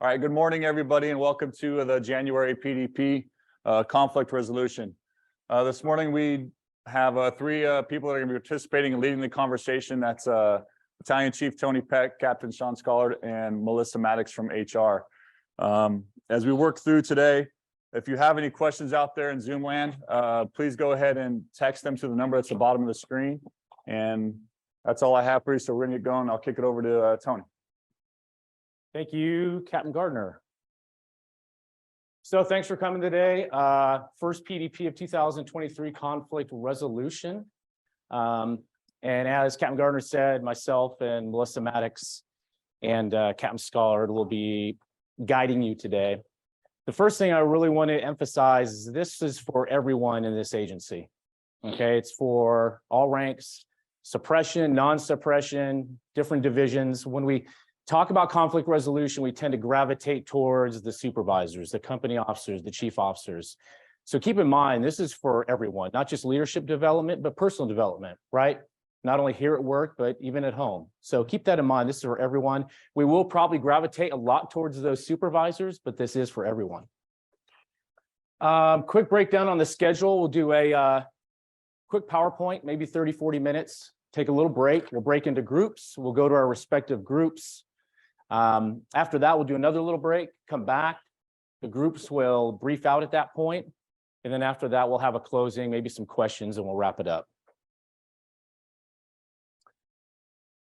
All right, good morning, everybody, and welcome to the January PDP conflict resolution. This morning, we have three people that are going to be participating and leading the conversation. That's Battalion Chief Tony Peck, Captain Sean Scollard, and Melissa Maddox from HR. As we work through today, if you have any questions out there in Zoom land, please go ahead and text them to the number that's at the bottom of the screen. And that's all I have for you, so we're going to get going. I'll kick it over to Tony. Thank you, Captain Gardner. So thanks for coming today. First PDP of 2023 conflict resolution. And as Captain Gardner said, myself and Melissa Maddox and Captain Scollard will be guiding you today. The first thing I really want to emphasize is this is for everyone in this agency. Okay, it's for all ranks, suppression, non-suppression, different divisions. When we talk about conflict resolution, we tend to gravitate towards the supervisors, the company officers, the chief officers. So keep in mind, this is for everyone, not just leadership development, but personal development, right? Not only here at work, but even at home. So keep that in mind. This is for everyone. We will probably gravitate a lot towards those supervisors, but this is for everyone. Quick breakdown on the schedule. We'll do a quick PowerPoint, maybe 30, 40 minutes. Take a little break. We'll break into groups. We'll go to our respective groups. After that, we'll do another little break, come back. The groups will brief out at that point. And then after that, we'll have a closing, maybe some questions, and we'll wrap it up.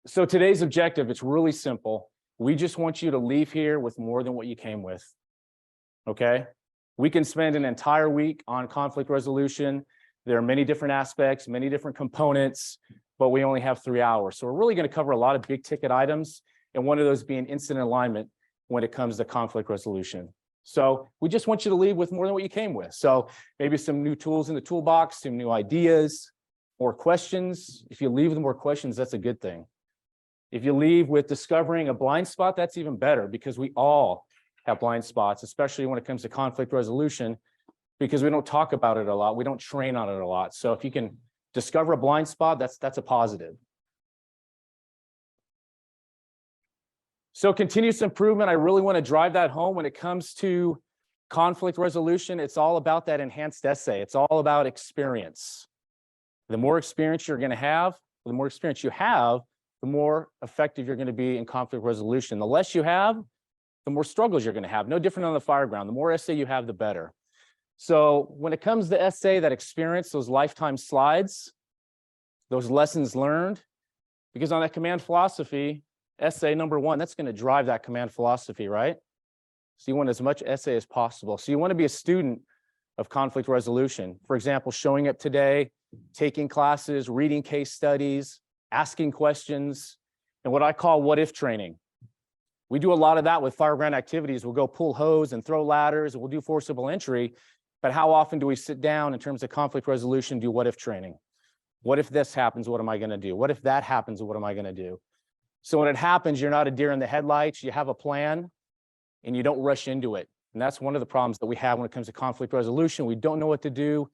So today's objective, it's really simple. We just want you to leave here with more than what you came with, okay? We can spend an entire week on conflict resolution. There are many different aspects, many different components, but we only have 3 hours. So we're really going to cover a lot of big ticket items, and one of those being incident alignment when it comes to conflict resolution. So we just want you to leave with more than what you came with. So maybe some new tools in the toolbox, some new ideas, more questions. If you leave with more questions, that's a good thing. If you leave with discovering a blind spot, that's even better, because we all have blind spots, especially when it comes to conflict resolution, because we don't talk about it a lot. We don't train on it a lot. So if you can discover a blind spot, that's a positive. So continuous improvement, I really want to drive that home when it comes to conflict resolution. It's all about that enhanced essay. It's all about experience. The more experience you're going to have, the more experience you have, the more effective you're going to be in conflict resolution. The less you have, the more struggles you're going to have. No different on the fire ground. The more essay you have, the better. So when it comes to essay, that experience, those lifetime slides, those lessons learned, because on that command philosophy, essay number one, that's going to drive that command philosophy, right? So you want as much essay as possible. So you want to be a student of conflict resolution. For example, showing up today, taking classes, reading case studies, asking questions, and what I call what if training. We do a lot of that with fireground activities. We'll go pull hose and throw ladders, and we'll do forcible entry. But how often do we sit down in terms of conflict resolution, do what if training? What if this happens? What am I going to do? What if that happens? What am I going to do? So when it happens, you're not a deer in the headlights. You have a plan, and you don't rush into it. And that's one of the problems that we have when it comes to conflict resolution. We don't know what to do,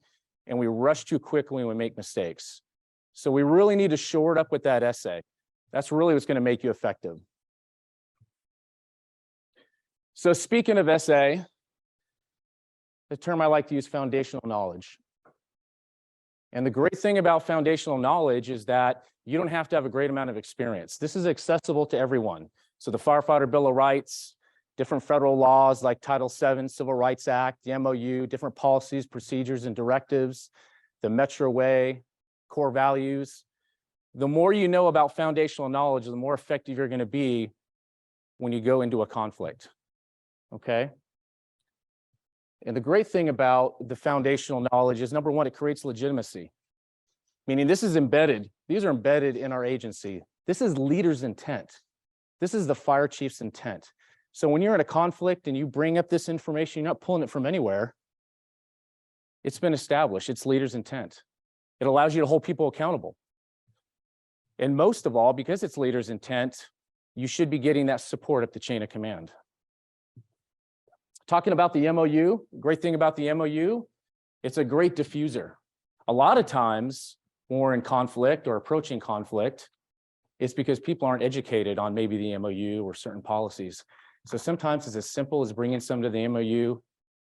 and we rush too quickly and we make mistakes. So we really need to shore it up with that essay. That's really what's going to make you effective. So speaking of essay, the term I like to use, foundational knowledge. And the great thing about foundational knowledge is that you don't have to have a great amount of experience. This is accessible to everyone. So the Firefighter Bill of Rights, different federal laws like Title VII, Civil Rights Act, the MOU, different policies, procedures, and directives, the Metro Way, core values. The more you know about foundational knowledge, the more effective you're going to be when you go into a conflict. Okay? And the great thing about the foundational knowledge is, number one, it creates legitimacy. Meaning this is embedded. These are embedded in our agency. This is leader's intent. This is the fire chief's intent. So when you're in a conflict and you bring up this information, you're not pulling it from anywhere. It's been established. It's leader's intent. It allows you to hold people accountable. And most of all, because it's leader's intent, you should be getting that support up the chain of command. Talking about the MOU, great thing about the MOU, it's a great diffuser. A lot of times when we're in conflict or approaching conflict, it's because people aren't educated on maybe the MOU or certain policies. So sometimes it's as simple as bringing some to the MOU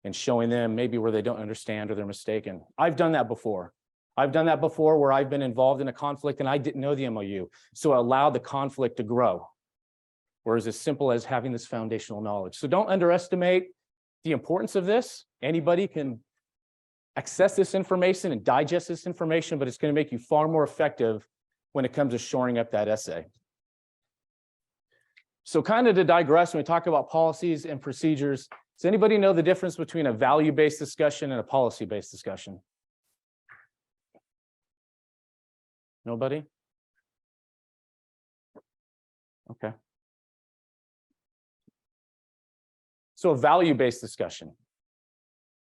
and showing them maybe where they don't understand or they're mistaken. I've done that before. I've done that before where I've been involved in a conflict and I didn't know the MOU. So it allowed the conflict to grow. Whereas as simple as having this foundational knowledge. So don't underestimate the importance of this. Anybody can access this information and digest this information, but it's going to make you far more effective when it comes to shoring up that essay. So kind of to digress, when we talk about policies and procedures, does anybody know the difference between a value-based discussion and a policy-based discussion? Nobody? Okay. So a value-based discussion.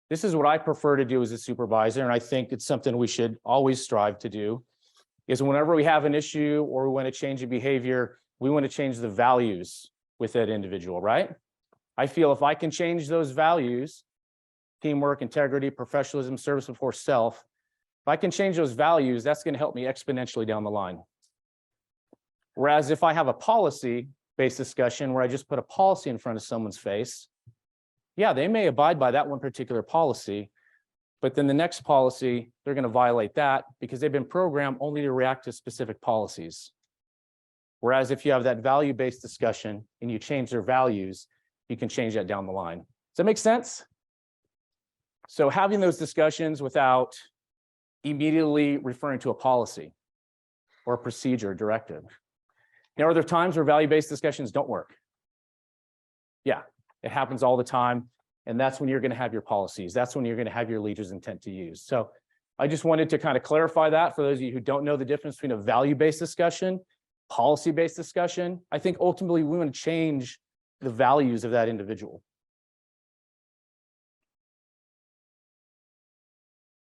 This is what I prefer to do as a supervisor, and I think it's something we should always strive to do, is whenever we have an issue or we want to change a behavior, we want to change the values with that individual, right? I feel if I can change those values, teamwork, integrity, professionalism, service before self, if I can change those values, that's going to help me exponentially down the line. Whereas if I have a policy-based discussion where I just put a policy in front of someone's face, yeah, they may abide by that one particular policy, but then the next policy, they're going to violate that because they've been programmed only to react to specific policies. Whereas if you have that value-based discussion and you change their values, you can change that down the line. Does that make sense? So having those discussions without immediately referring to a policy or a procedure or directive. Now, are there times where value-based discussions don't work? Yeah, it happens all the time. And that's when you're going to have your policies. That's when you're going to have your leader's intent to use. So I just wanted to kind of clarify that for those of you who don't know the difference between a value-based discussion, policy-based discussion. I think ultimately we want to change the values of that individual.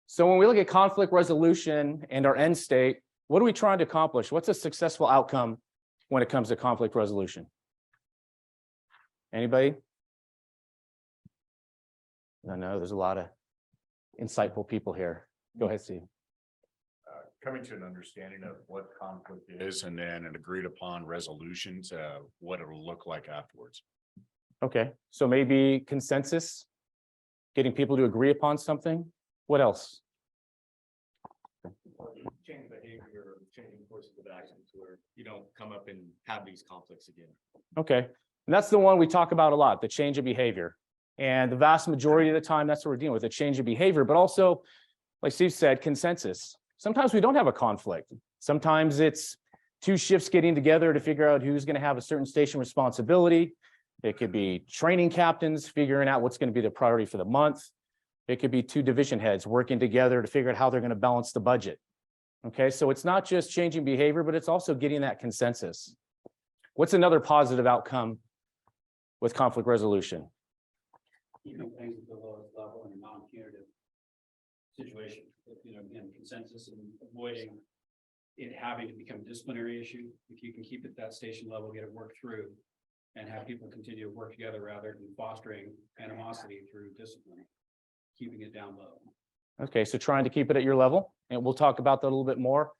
So when we look at conflict resolution and our end state, what are we trying to accomplish? What's a successful outcome when it comes to conflict resolution? Anybody? I know there's a lot of insightful people here. Go ahead, Steve. Coming to an understanding of what conflict is and then an agreed upon resolution to what it'll look like afterwards. Okay, so maybe consensus, getting people to agree upon something. What else? Change behavior, changing courses of action to where you don't come up and have these conflicts again. Okay, and that's the one we talk about a lot, the change of behavior. And the vast majority of the time, that's what we're dealing with, a change of behavior, but also, like Steve said, consensus. Sometimes we don't have a conflict. Sometimes it's two shifts getting together to figure out who's going to have a certain station responsibility. It could be training captains figuring out what's going to be the priority for the month. It could be two division heads working together to figure out how they're going to balance the budget. Okay, so it's not just changing behavior, but it's also getting that consensus. What's another positive outcome with conflict resolution? Keeping things at the lowest level in a non-punitive situation. Again, consensus and avoiding it having to become a disciplinary issue. If you can keep it at that station level, get it worked through, and have people continue to work together rather than fostering animosity through discipline, keeping it down low. Okay, so trying to keep it at your level, and we'll talk about that a little bit more.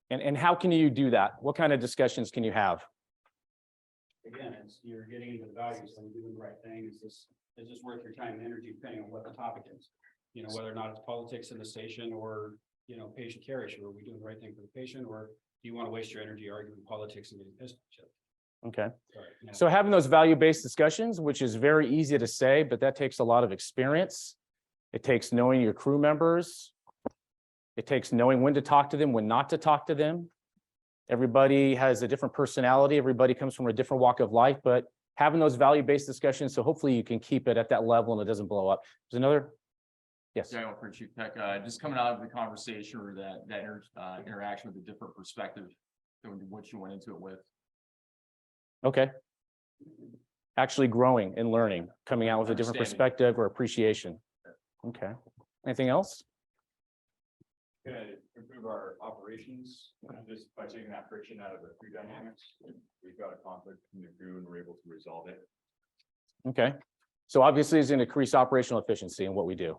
And how can you do that? What kind of discussions can you have? Again, it's you're getting into the values. Are we doing the right thing? Is this worth your time and energy depending on what the topic is? Whether or not it's politics in the station or, patient care issue. Are we doing the right thing for the patient, or do you want to waste your energy arguing politics and getting pissed at each other? Okay, Sorry. Yeah. so having those value-based discussions, which is very easy to say, but that takes a lot of experience. It takes knowing your crew members. It takes knowing when to talk to them, when not to talk to them. Everybody has a different personality. Everybody comes from a different walk of life, but having those value-based discussions, so hopefully you can keep it at that level and it doesn't blow up. There's another. Yes. Daniel for Chief Tech, just coming out of the conversation or that interaction with a different perspective than what you went into it with. Okay. Actually growing and learning, coming out with a different Understanding. perspective or appreciation. Okay. Anything else? Gonna improve our operations just by taking that friction out of the crew dynamics. We've got a conflict in the crew and we're able to resolve it. Okay. So obviously it's going to increase operational efficiency in what we do.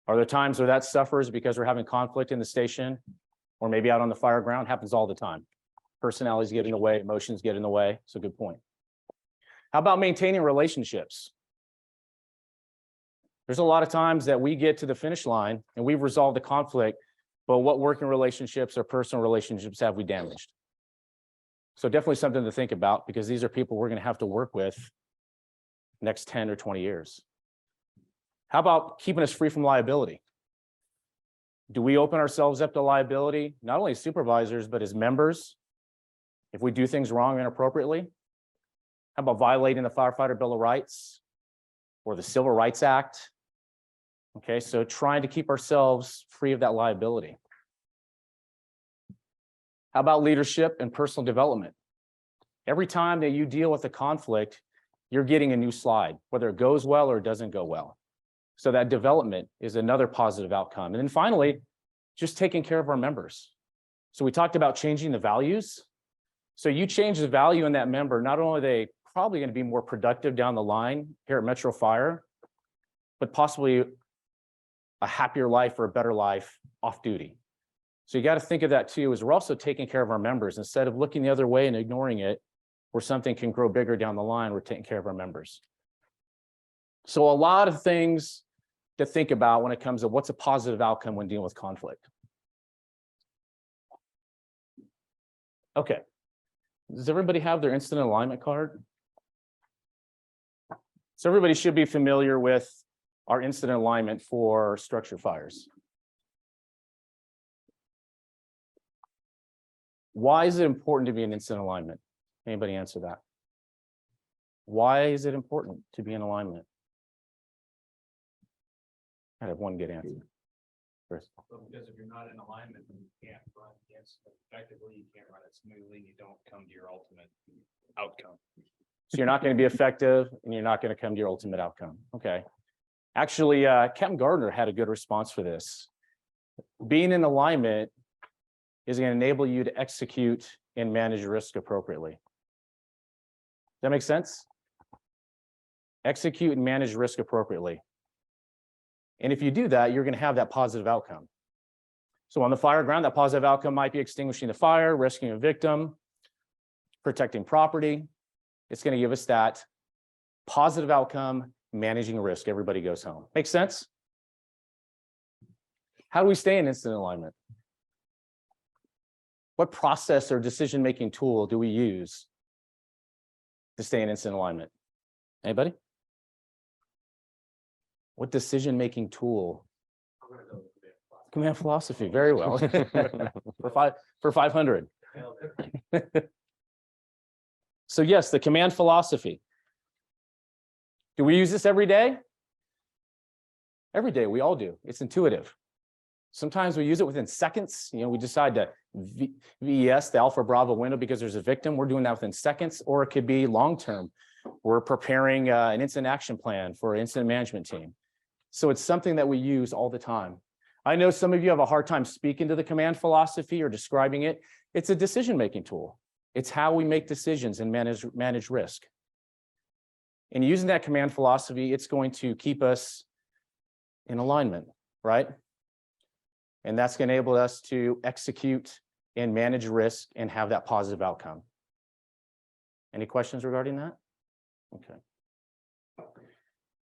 Are there times where that suffers because we're having conflict in the station or maybe out on the fire ground? Happens all the time. Personalities get in the way, emotions get in the way. So good point. How about maintaining relationships? There's a lot of times that we get to the finish line and we've resolved the conflict, but what working relationships or personal relationships have we damaged? So definitely something to think about, because these are people we're going to have to work with next 10 or 20 years. How about keeping us free from liability? Do we open ourselves up to liability, not only as supervisors, but as members, if we do things wrong and inappropriately? How about violating the Firefighter Bill of Rights or the Civil Rights Act? Okay, so trying to keep ourselves free of that liability. How about leadership and personal development? Every time that you deal with a conflict, you're getting a new slide, whether it goes well or it doesn't go well. So that development is another positive outcome. And then finally, just taking care of our members. So we talked about changing the values. So you change the value in that member, not only are they probably going to be more productive down the line here at Metro Fire, but possibly a happier life or a better life off duty. So you got to think of that too, is we're also taking care of our members instead of looking the other way and ignoring it, where something can grow bigger down the line. We're taking care of our members. So a lot of things to think about when it comes to what's a positive outcome when dealing with conflict. Okay. Does everybody have their incident alignment card? So everybody should be familiar with our incident alignment for structure fires. Why is it important to be in incident alignment? Anybody answer that? Why is it important to be in alignment? I have one good answer. Chris. Well, because if you're not in alignment, then you can't run against it effectively, you can't run it smoothly, you don't come to your ultimate outcome. So you're not going to be effective and you're not going to come to your ultimate outcome. Okay. Actually, Captain Gardner had a good response for this. Being in alignment is going to enable you to execute and manage risk appropriately. Does that make sense? Execute and manage risk appropriately. And if you do that, you're going to have that positive outcome. So on the fire ground, that positive outcome might be extinguishing the fire, rescuing a victim, protecting property. It's going to give us that positive outcome, managing risk. Everybody goes home. Makes sense? How do we stay in incident alignment? What process or decision-making tool do we use to stay in incident alignment? Anybody? What decision-making tool? Command philosophy. Very well. for 500. So yes, the command philosophy. Do we use this every day? Every day, we all do. It's intuitive. Sometimes we use it within seconds. You know, we decide to VES, the Alpha Bravo window, because there's a victim. We're doing that within seconds, or it could be long-term. We're preparing an incident action plan for an incident management team. So it's something that we use all the time. I know some of you have a hard time speaking to the command philosophy or describing it. It's a decision-making tool. It's how we make decisions and manage risk. And using that command philosophy, it's going to keep us in alignment, right? And that's going to enable us to execute and manage risk and have that positive outcome. Any questions regarding that? Okay.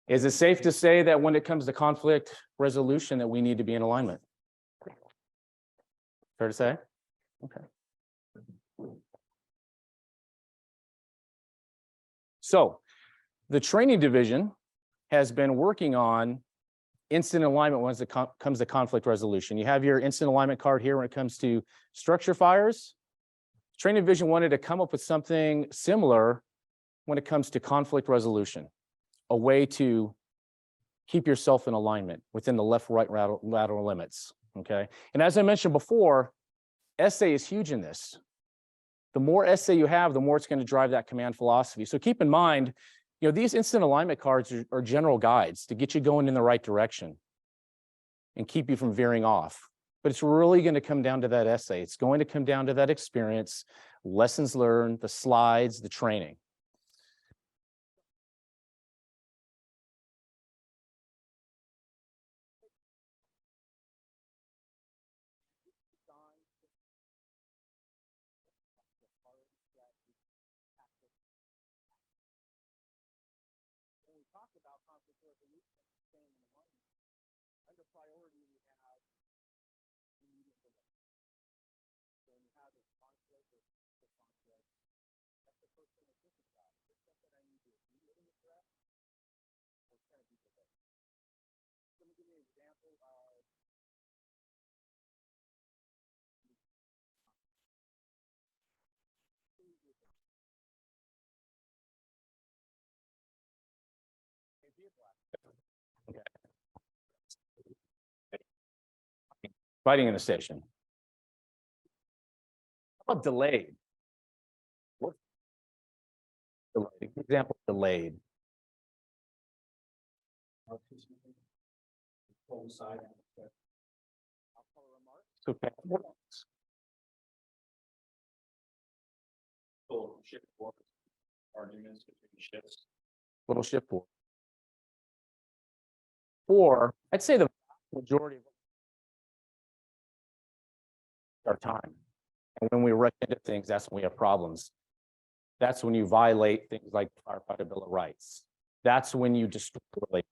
Is it safe to say that when it comes to conflict resolution that we need to be in alignment? Fair to say? Okay. So the training division has been working on incident alignment when it comes to conflict resolution. You have your incident alignment card here when it comes to structure fires. Training division wanted to come up with something similar when it comes to conflict resolution, a way to keep yourself in alignment within the left-right lateral limits, okay? And as I mentioned before, essay is huge in this. The more essay you have, the more it's going to drive that command philosophy. So keep in mind, you know, these incident alignment cards are general guides to get you going in the right direction and keep you from veering off. But it's really going to come down to that essay. It's going to come down to that experience, lessons learned, the slides, the training. talk about conflict resolution, staying in the money, under priority, we have immediate delay. So when you have a conflict or a conflict, that's the first thing to think about. Is this something I need to immediately address, or can it be delayed? Let me give you an example of fighting in the station. How about delayed? What? Delayed. Example, delayed. Okay. Little shift work arguments between shifts. Little shift work. Or I'd say the majority of our time. And when we rush into things, that's when we have problems. That's when you violate things like the Firefighter Bill of Rights. That's when you destroy relationships.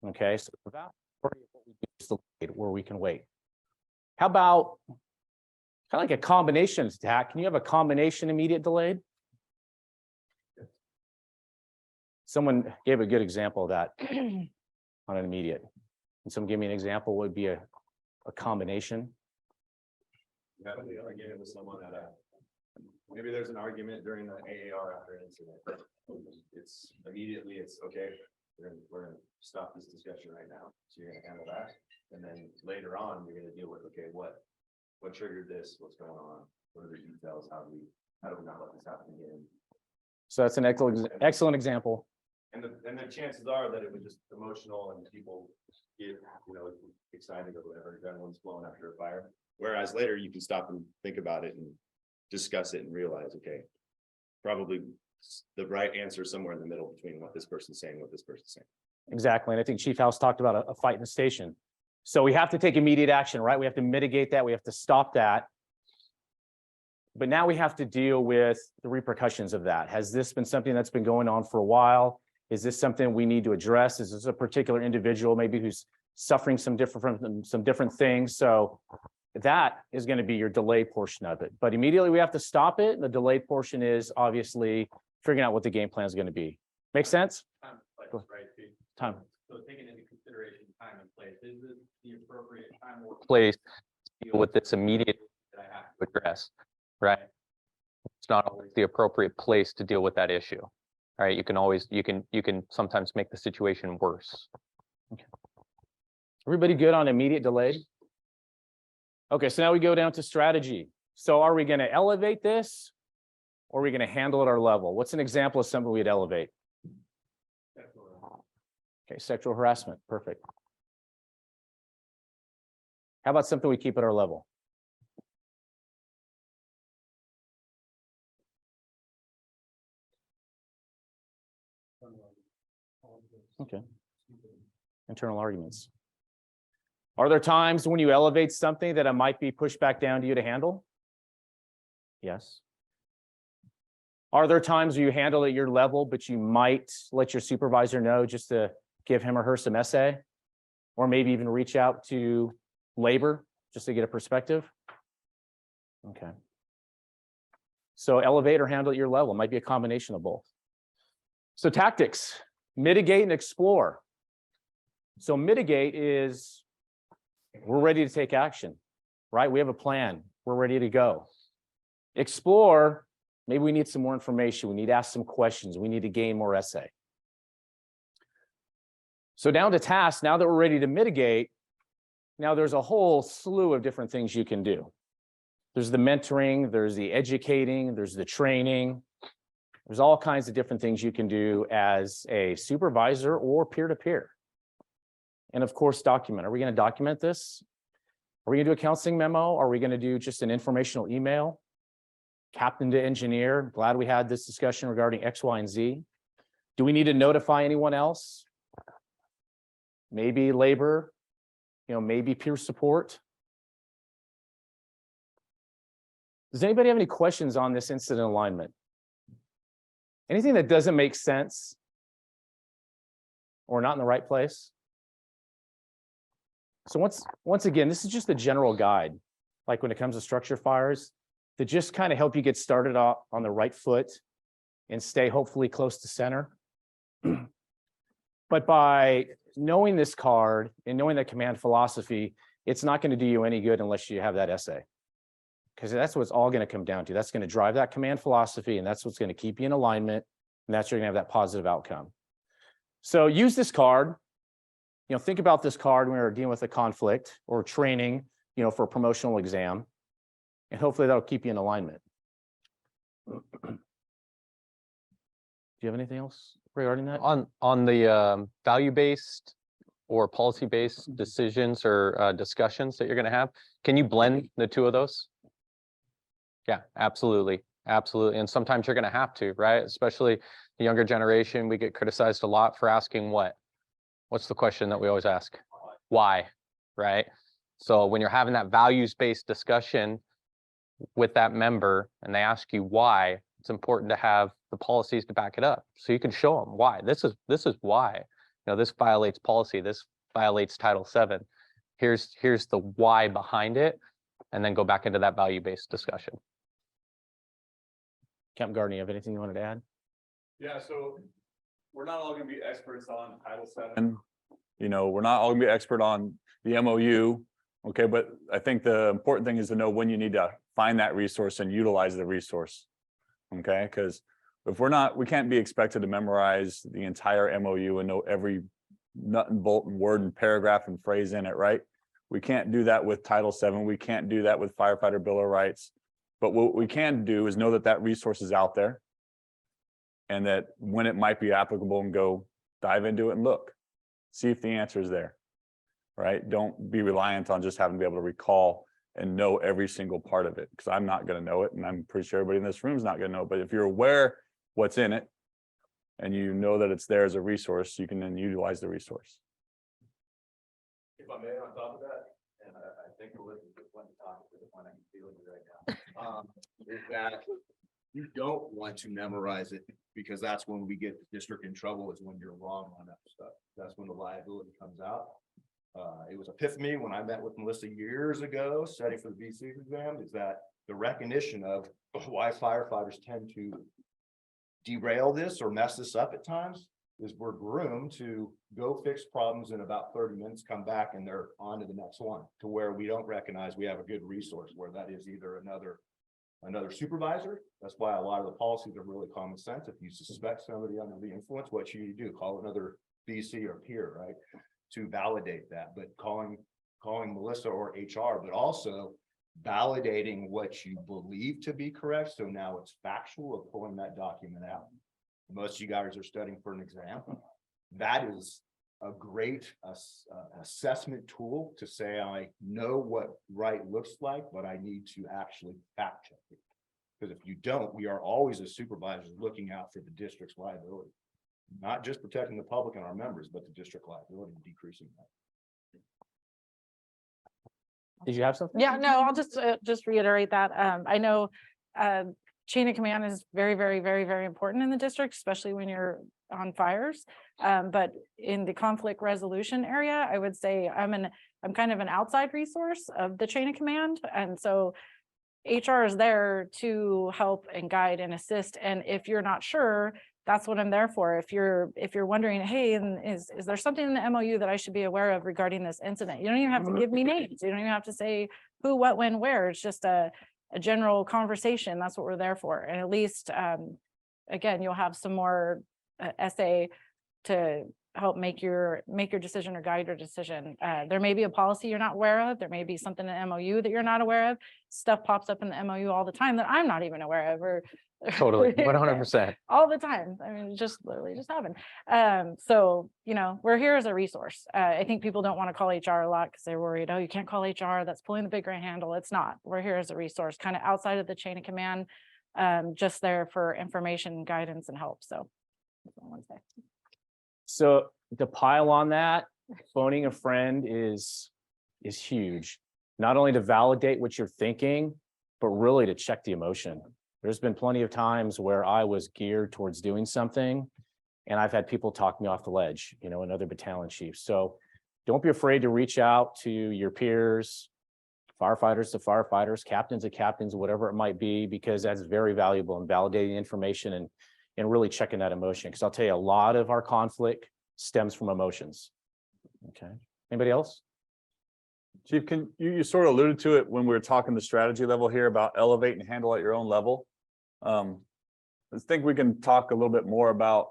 Okay, so the vast majority of what we do is delayed, where we can wait. How about kind of like a combination attack? Can you have a combination immediate delayed? Someone gave a good example of that on an immediate. Can someone give me an example? What would be a combination? You have the argument with someone at maybe there's an argument during the AAR after an incident. It's immediately, it's okay, we're gonna stop this discussion right now. So you're gonna handle that. And then later on, you're gonna deal with, okay, what triggered this? What's going on? What are the details? How do we not let this happen again? So that's an excellent example. And the chances are that it was just emotional and people get, excited or whatever, adrenaline's flowing after a fire. Whereas later you can stop and think about it and discuss it and realize, okay, probably the right answer is somewhere in the middle between what this person's saying, what this person's saying. Exactly. And I think Chief House talked about a fight in the station. So we have to take immediate action, right? We have to mitigate that. We have to stop that. But now we have to deal with the repercussions of that. Has this been something that's been going on for a while? Is this something we need to address? Is this a particular individual maybe who's suffering some different things? So that is going to be your delay portion of it. But immediately we have to stop it. The delayed portion is obviously figuring out what the game plan is going to be. Make sense? Right, Pete? Time. So taking into consideration time and place, is this the appropriate time or place to deal with this immediate that I have? to address, right? It's not always the appropriate place to deal with that issue, right? You can sometimes make the situation worse. Everybody good on immediate delayed? Okay, so now we go down to strategy. So are we going to elevate this or are we going to handle it our level? What's an example of something we'd elevate? Okay, sexual harassment. Perfect. How about something we keep at our level? Okay. Internal arguments. Are there times when you elevate something that it might be pushed back down to you to handle? Yes. Are there times where you handle at your level, but you might let your supervisor know just to give him or her some essay? Or maybe even reach out to labor just to get a perspective? Okay. So elevate or handle at your level might be a combination of both. So tactics, mitigate and explore. So mitigate is we're ready to take action, right? We have a plan. We're ready to go. Explore, maybe we need some more information. We need to ask some questions. We need to gain more essay. So down to task, now that we're ready to mitigate, now there's a whole slew of different things you can do. There's the mentoring, there's the educating, there's the training. There's all kinds of different things you can do as a supervisor or peer-to-peer. And of course, document. Are we going to document this? Are we going to do a counseling memo? Are we going to do just an informational email? Captain to engineer, glad we had this discussion regarding X, Y, and Z. Do we need to notify anyone else? Maybe labor, maybe peer support. Does anybody have any questions on this incident alignment? Anything that doesn't make sense? or not in the right place. So once again, this is just a general guide, like when it comes to structure fires, to just kind of help you get started off on the right foot and stay hopefully close to center. But by knowing this card and knowing that command philosophy, it's not going to do you any good unless you have that essay. Because that's what it's all going to come down to. That's going to drive that command philosophy, and that's what's going to keep you in alignment, and that's you're going to have that positive outcome. So use this card. You know, think about this card when we're dealing with a conflict or training, you know, for a promotional exam, and hopefully that'll keep you in alignment. Do you have anything else regarding that? On the value-based or policy-based decisions or discussions that you're going to have, can you blend the two of those? Yeah, absolutely. Absolutely. And sometimes you're going to have to, right? Especially the younger generation, we get criticized a lot for asking what? What's the question that we always ask? Why, right? So when you're having that values-based discussion with that member and they ask you why, it's important to have the policies to back it up. So you can show them why. This is why. You know, this violates policy. This violates Title VII. Here's the why behind it, and then go back into that value-based discussion. Captain Gardner, you have anything you wanted to add? Yeah, so we're not all gonna be experts on Title VII. You know, we're not all gonna be expert on the MOU, okay, but I think the important thing is to know when you need to find that resource and utilize the resource. Okay, because if we're not, we can't be expected to memorize the entire MOU and know every nut and bolt and word and paragraph and phrase in it, right? We can't do that with Title VII. We can't do that with Firefighter Bill of Rights. But what we can do is know that that resource is out there and that when it might be applicable, and go dive into it and look, see if the answer is there, right? Don't be reliant on just having to be able to recall and know every single part of it, because I'm not going to know it, and I'm pretty sure everybody in this room is not going to know it. But if you're aware what's in it and you know that it's there as a resource, you can then utilize the resource. If I may, on top of that, and I think Melissa just went to talk to the one I can feel it right now, is that you don't want to memorize it, because that's when we get the district in trouble, is when you're wrong on that stuff. That's when the liability comes out. It was epiphany when I met with Melissa years ago, studying for the BC exam, is that the recognition of why firefighters tend to derail this or mess this up at times is we're groomed to go fix problems in about 30 minutes, come back, and they're on to the next one, to where we don't recognize we have a good resource where that is either another supervisor. That's why a lot of the policies are really common sense. If you suspect somebody under the influence, what should you do? Call another BC or peer, right? To validate that, but calling Melissa or HR, but also validating what you believe to be correct. So now it's factual of pulling that document out. Most of you guys are studying for an exam. That is a great assessment tool to say, I know what right looks like, but I need to actually fact check it. Because if you don't, we are always as supervisors looking out for the district's liability. Not just protecting the public and our members, but the district liability and decreasing that. Did you have something? Yeah, no, I'll just reiterate that. I know chain of command is very, very, very, very important in the district, especially when you're on fires. But in the conflict resolution area, I would say I'm kind of an outside resource of the chain of command. And so HR is there to help and guide and assist. And if you're not sure, that's what I'm there for. If you're wondering, hey, is there something in the MOU that I should be aware of regarding this incident? You don't even have to give me names. You don't even have to say who, what, when, where. It's just a general conversation. That's what we're there for. And at least, again, you'll have some more essay to help make your decision or guide your decision. There may be a policy you're not aware of. There may be something in the MOU that you're not aware of. Stuff pops up in the MOU all the time that I'm not even aware of, or Totally, 100%. all the time. I mean, just literally just happened. So, you know, we're here as a resource. I think people don't want to call HR a lot because they're worried, oh, you can't call HR, that's pulling the big red handle. It's not. We're here as a resource, kind of outside of the chain of command, just there for information, guidance, and help. So that's what I want to say. So to pile on that, phoning a friend is huge. Not only to validate what you're thinking, but really to check the emotion. There's been plenty of times where I was geared towards doing something And I've had people talk me off the ledge, you know, and other battalion chiefs. So don't be afraid to reach out to your peers, firefighters to firefighters, captains to captains, whatever it might be, because that's very valuable in validating information and really checking that emotion. Because I'll tell you, a lot of our conflict stems from emotions. Okay. Anybody else? Chief, can you sort of alluded to it when we were talking the strategy level here about elevate and handle at your own level. I think we can talk a little bit more about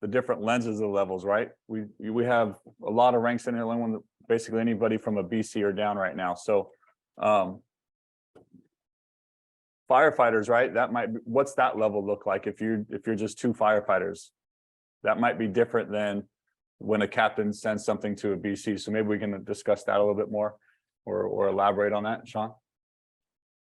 the different lenses of the levels, right? We have a lot of ranks in here, basically anybody from a BC or down right now. So firefighters, right? That might be, what's that level look like if you're just 2 firefighters? That might be different than when a captain sends something to a BC. So maybe we can discuss that a little bit more or elaborate on that, Sean.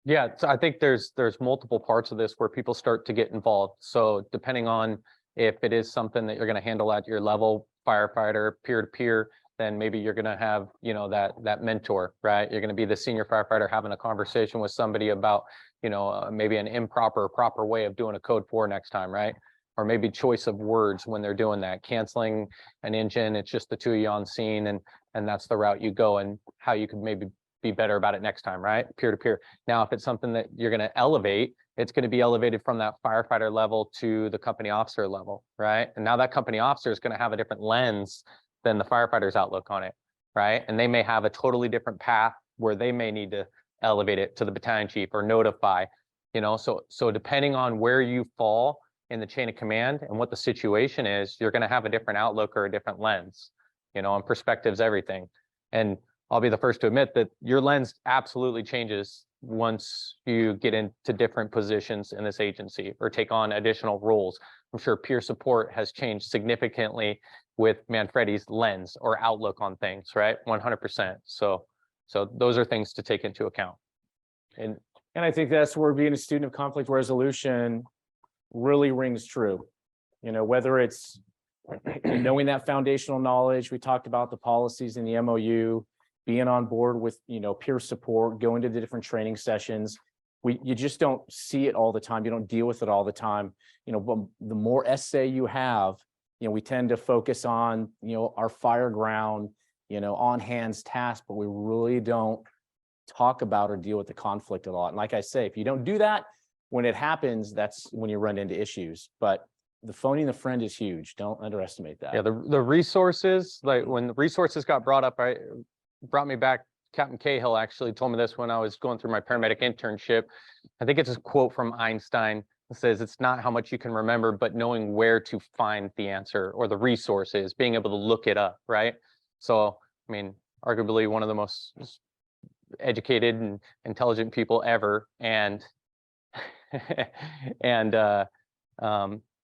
Yeah, so I think there's multiple parts of this where people start to get involved. So depending on if it is something that you're going to handle at your level, firefighter, peer to peer, then maybe you're going to have, you know, that mentor, right? You're going to be the senior firefighter having a conversation with somebody about, you know, maybe an improper or proper way of doing a code 4 next time, right? Or maybe choice of words when they're doing that, canceling an engine, it's just the 2 of you on scene, and that's the route you go, and how you could maybe be better about it next time, right? Peer to peer. Now, if it's something that you're going to elevate, it's going to be elevated from that firefighter level to the company officer level, right? And now that company officer is going to have a different lens than the firefighter's outlook on it, right? And they may have a totally different path where they may need to elevate it to the battalion chief or notify, you know, so depending on where you fall in the chain of command and what the situation is, you're going to have a different outlook or a different lens, you know, and perspective's everything. And I'll be the first to admit that your lens absolutely changes once you get into different positions in this agency or take on additional roles. I'm sure peer support has changed significantly with Manfredi's lens or outlook on things, right? 100%. So those are things to take into account. And I think that's where being a student of conflict resolution really rings true. You know, whether it's knowing that foundational knowledge, we talked about the policies in the MOU, being on board with, you know, peer support, going to the different training sessions. You just don't see it all the time. You don't deal with it all the time. You know, but the more essay you have, you know, we tend to focus on, you know, our fire ground, you know, on hands task, but we really don't talk about or deal with the conflict a lot. And like I say, if you don't do that, when it happens, that's when you run into issues. But the phoning the friend is huge. Don't underestimate that. Yeah, the resources, like when the resources got brought up, brought me back. Captain Cahill actually told me this when I was going through my paramedic internship. I think it's a quote from Einstein. It says, it's not how much you can remember, but knowing where to find the answer or the resources, being able to look it up, right? So, I mean, arguably one of the most educated and intelligent people ever. And,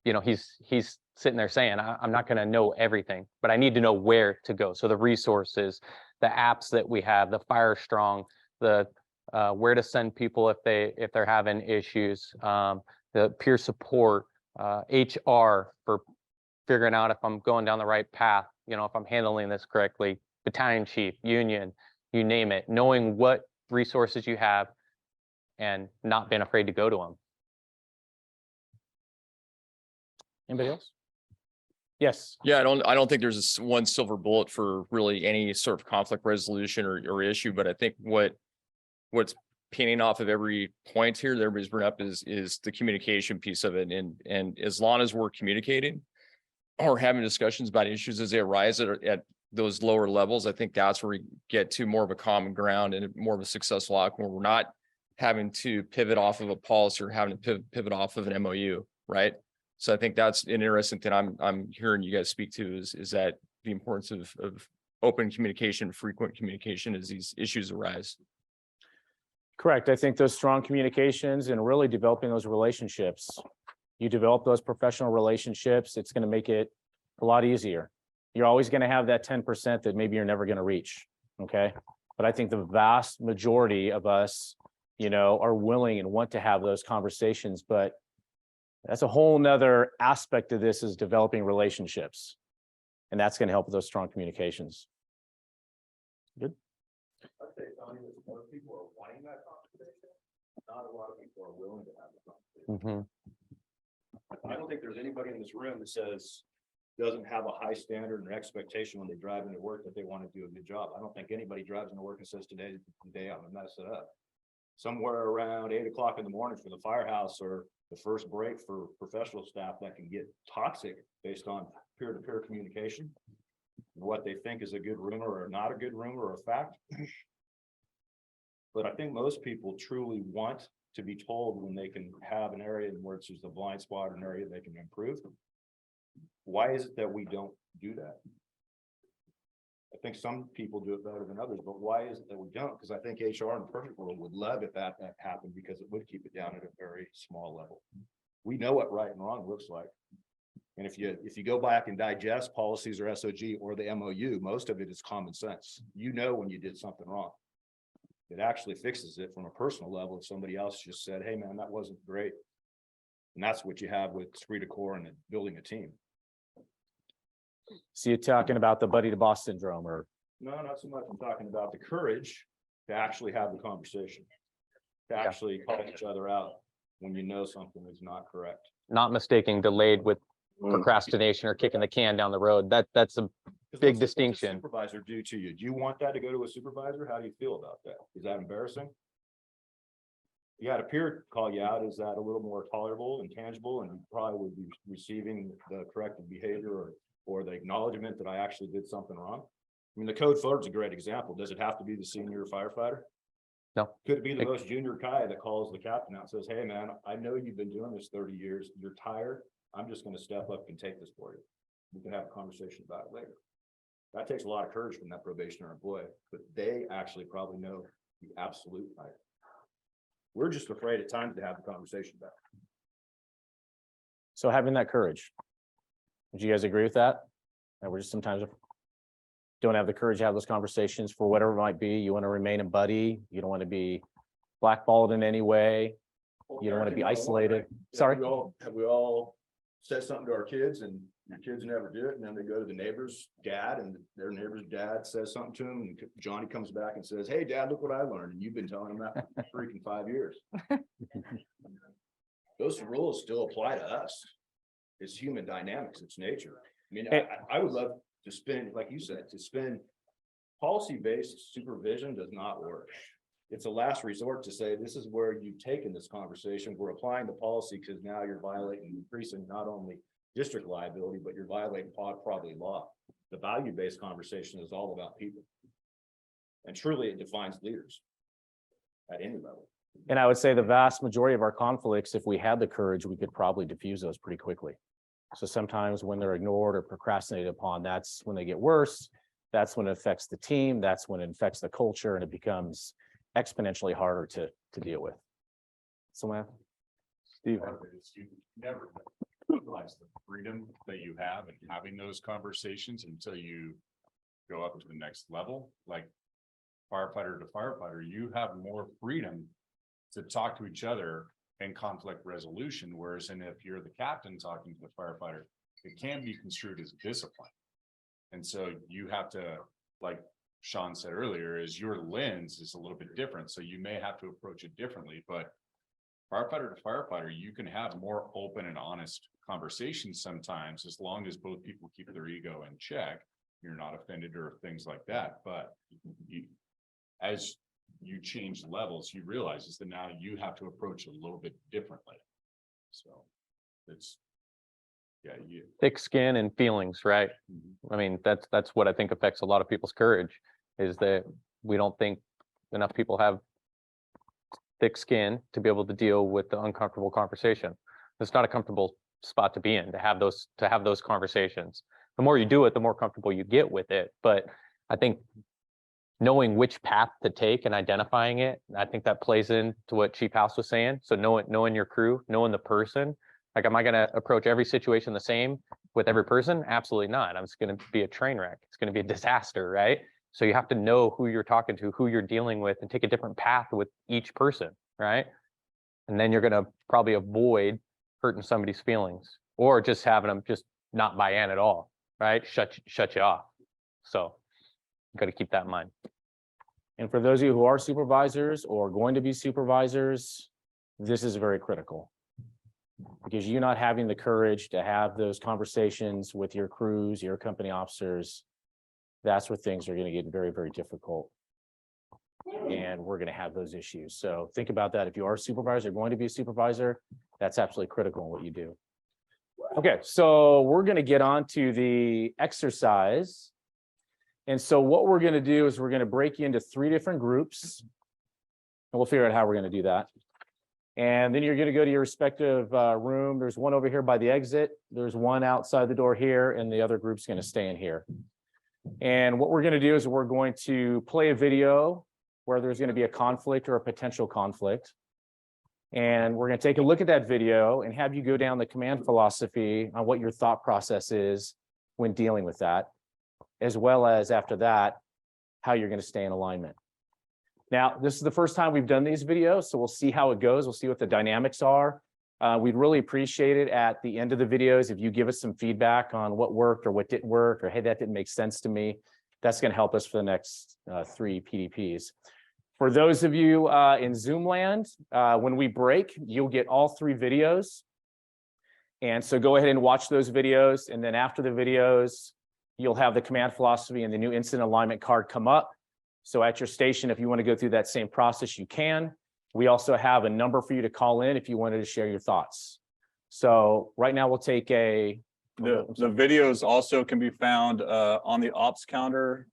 you know, he's sitting there saying, I'm not going to know everything, but I need to know where to go. So the resources, the apps that we have, the Firestrong, the where to send people if they're having issues, the peer support, HR for figuring out if I'm going down the right path, you know, if I'm handling this correctly, battalion chief, union, you name it, knowing what resources you have and not being afraid to go to them. Anybody else? Yes. Yeah, I don't think there's one silver bullet for really any sort of conflict resolution or issue, but I think what's painting off of every point here that everybody's brought up is the communication piece of it. And as long as we're communicating or having discussions about issues as they arise at those lower levels, I think that's where we get to more of a common ground and more of a successful outcome where we're not having to pivot off of a policy or having to pivot off of an MOU, right? So I think that's an interesting thing I'm hearing you guys speak to is that the importance of open communication, frequent communication as these issues arise. Correct. I think those strong communications and really developing those relationships. You develop those professional relationships, it's going to make it a lot easier. You're always going to have that 10% that maybe you're never going to reach. Okay. But I think the vast majority of us, you know, are willing and want to have those conversations, but that's a whole nother aspect of this is developing relationships. And that's going to help with those strong communications. Good. I'd say, Tony, that more people are wanting that conversation. Not a lot of people are willing to have the conversation. Mm-hmm. I don't think there's anybody in this room that says, doesn't have a high standard or expectation when they drive into work that they want to do a good job. I don't think anybody drives into work and says today's the day I'm gonna mess it up. Somewhere around 8 o'clock in the morning for the firehouse or the first break for professional staff that can get toxic based on peer-to-peer communication. What they think is a good rumor or not a good rumor or a fact. But I think most people truly want to be told when they can have an area in which there's a blind spot, an area they can improve. Why is it that we don't do that? I think some people do it better than others, but why is it that we don't? Because I think HR in the perfect world would love if that happened because it would keep it down at a very small level. We know what right and wrong looks like. And if you go back and digest policies or SOG or the MOU, most of it is common sense. You know when you did something wrong. It actually fixes it from a personal level. If somebody else just said, hey man, that wasn't great. And that's what you have with esprit de corps and building a team. So you're talking about the buddy to boss syndrome, or? No, not so much. I'm talking about the courage to actually have the conversation. To actually call each other out when you know something is not correct. Not mistaking delayed with procrastination or kicking the can down the road. That's a big distinction. Supervisor do to you. Do you want that to go to a supervisor? How do you feel about that? Is that embarrassing? You had a peer call you out. Is that a little more tolerable and tangible? And you probably would be receiving the corrective behavior or the acknowledgement that I actually did something wrong. I mean, the code forward is a great example. Does it have to be the senior firefighter? No. Could it be the most junior guy that calls the captain out and says, hey man, I know you've been doing this 30 years. You're tired. I'm just going to step up and take this for you. We can have a conversation about it later. That takes a lot of courage from that probationary employee, but they actually probably know the absolute right. We're just afraid at times to have the conversation about it. So having that courage. Would you guys agree with that? And we're just sometimes don't have the courage to have those conversations for whatever it might be. You want to remain a buddy. You don't want to be blackballed in any way. You don't want to be isolated. Sorry. Have we all said something to our kids and your kids never do it? And then they go to the neighbor's dad and their neighbor's dad says something to them. And Johnny comes back and says, hey dad, look what I learned. And you've been telling him that for freaking 5 years. Those rules still apply to us. It's human dynamics. It's nature. I mean, I would love to spend, like you said, to spend policy-based supervision does not work. It's a last resort to say, this is where you've taken this conversation. We're applying the policy because now you're violating, increasing not only district liability, but you're violating probably law. The value-based conversation is all about people. And truly it defines leaders at any level. And I would say the vast majority of our conflicts, if we had the courage, we could probably diffuse those pretty quickly. So sometimes when they're ignored or procrastinated upon, that's when they get worse. That's when it affects the team. That's when it affects the culture and it becomes exponentially harder to deal with. Someone, Steve. You never realize the freedom that you have in having those conversations until you go up to the next level. Like firefighter to firefighter, you have more freedom to talk to each other in conflict resolution, whereas if you're the captain talking to the firefighter, it can be construed as discipline. And so you have to, like Sean said earlier, is your lens is a little bit different. So you may have to approach it differently, but firefighter to firefighter, you can have more open and honest conversations sometimes, as long as both people keep their ego in check. You're not offended or things like that. But as you change levels, you realize is that now you have to approach it a little bit differently. So it's, yeah, thick skin and feelings, right? I mean, that's what I think affects a lot of people's courage, is that we don't think enough people have thick skin to be able to deal with the uncomfortable conversation. It's not a comfortable spot to be in, to have those conversations. The more you do it, the more comfortable you get with it. But I think knowing which path to take and identifying it, I think that plays into what Chief House was saying. So knowing your crew, knowing the person. Like, am I going to approach every situation the same with every person? Absolutely not. I'm just going to be a train wreck. It's going to be a disaster, right? So you have to know who you're talking to, who you're dealing with, and take a different path with each person, right? And then you're going to probably avoid hurting somebody's feelings, or just having them just not buy in at all, right? Shut you off. So you got to keep that in mind. And for those of you who are supervisors or going to be supervisors, this is very critical. Because you not having the courage to have those conversations with your crews, your company officers, that's where things are going to get very, very difficult. And we're going to have those issues. So think about that. If you are a supervisor, going to be a supervisor, that's absolutely critical in what you do. Okay, so we're going to get on to the exercise. And so what we're going to do is we're going to break you into 3 different groups. And we'll figure out how we're going to do that. And then you're going to go to your respective room. There's one over here by the exit. There's one outside the door here, and the other group's going to stay in here. And what we're going to do is we're going to play a video where there's going to be a conflict or a potential conflict. And we're going to take a look at that video and have you go down the command philosophy on what your thought process is when dealing with that, as well as after that, how you're going to stay in alignment. Now, this is the first time we've done these videos, so we'll see how it goes. We'll see what the dynamics are. We'd really appreciate it at the end of the videos if you give us some feedback on what worked or what didn't work, or hey, that didn't make sense to me. That's going to help us for the next 3 PDPs. For those of you in Zoom land, when we break, you'll get all 3 videos. And so go ahead and watch those videos. And then after the videos, you'll have the command philosophy and the new incident alignment card come up. So at your station, if you want to go through that same process, you can. We also have a number for you to call in if you wanted to share your thoughts. So right now we'll take the videos also can be found on the ops counter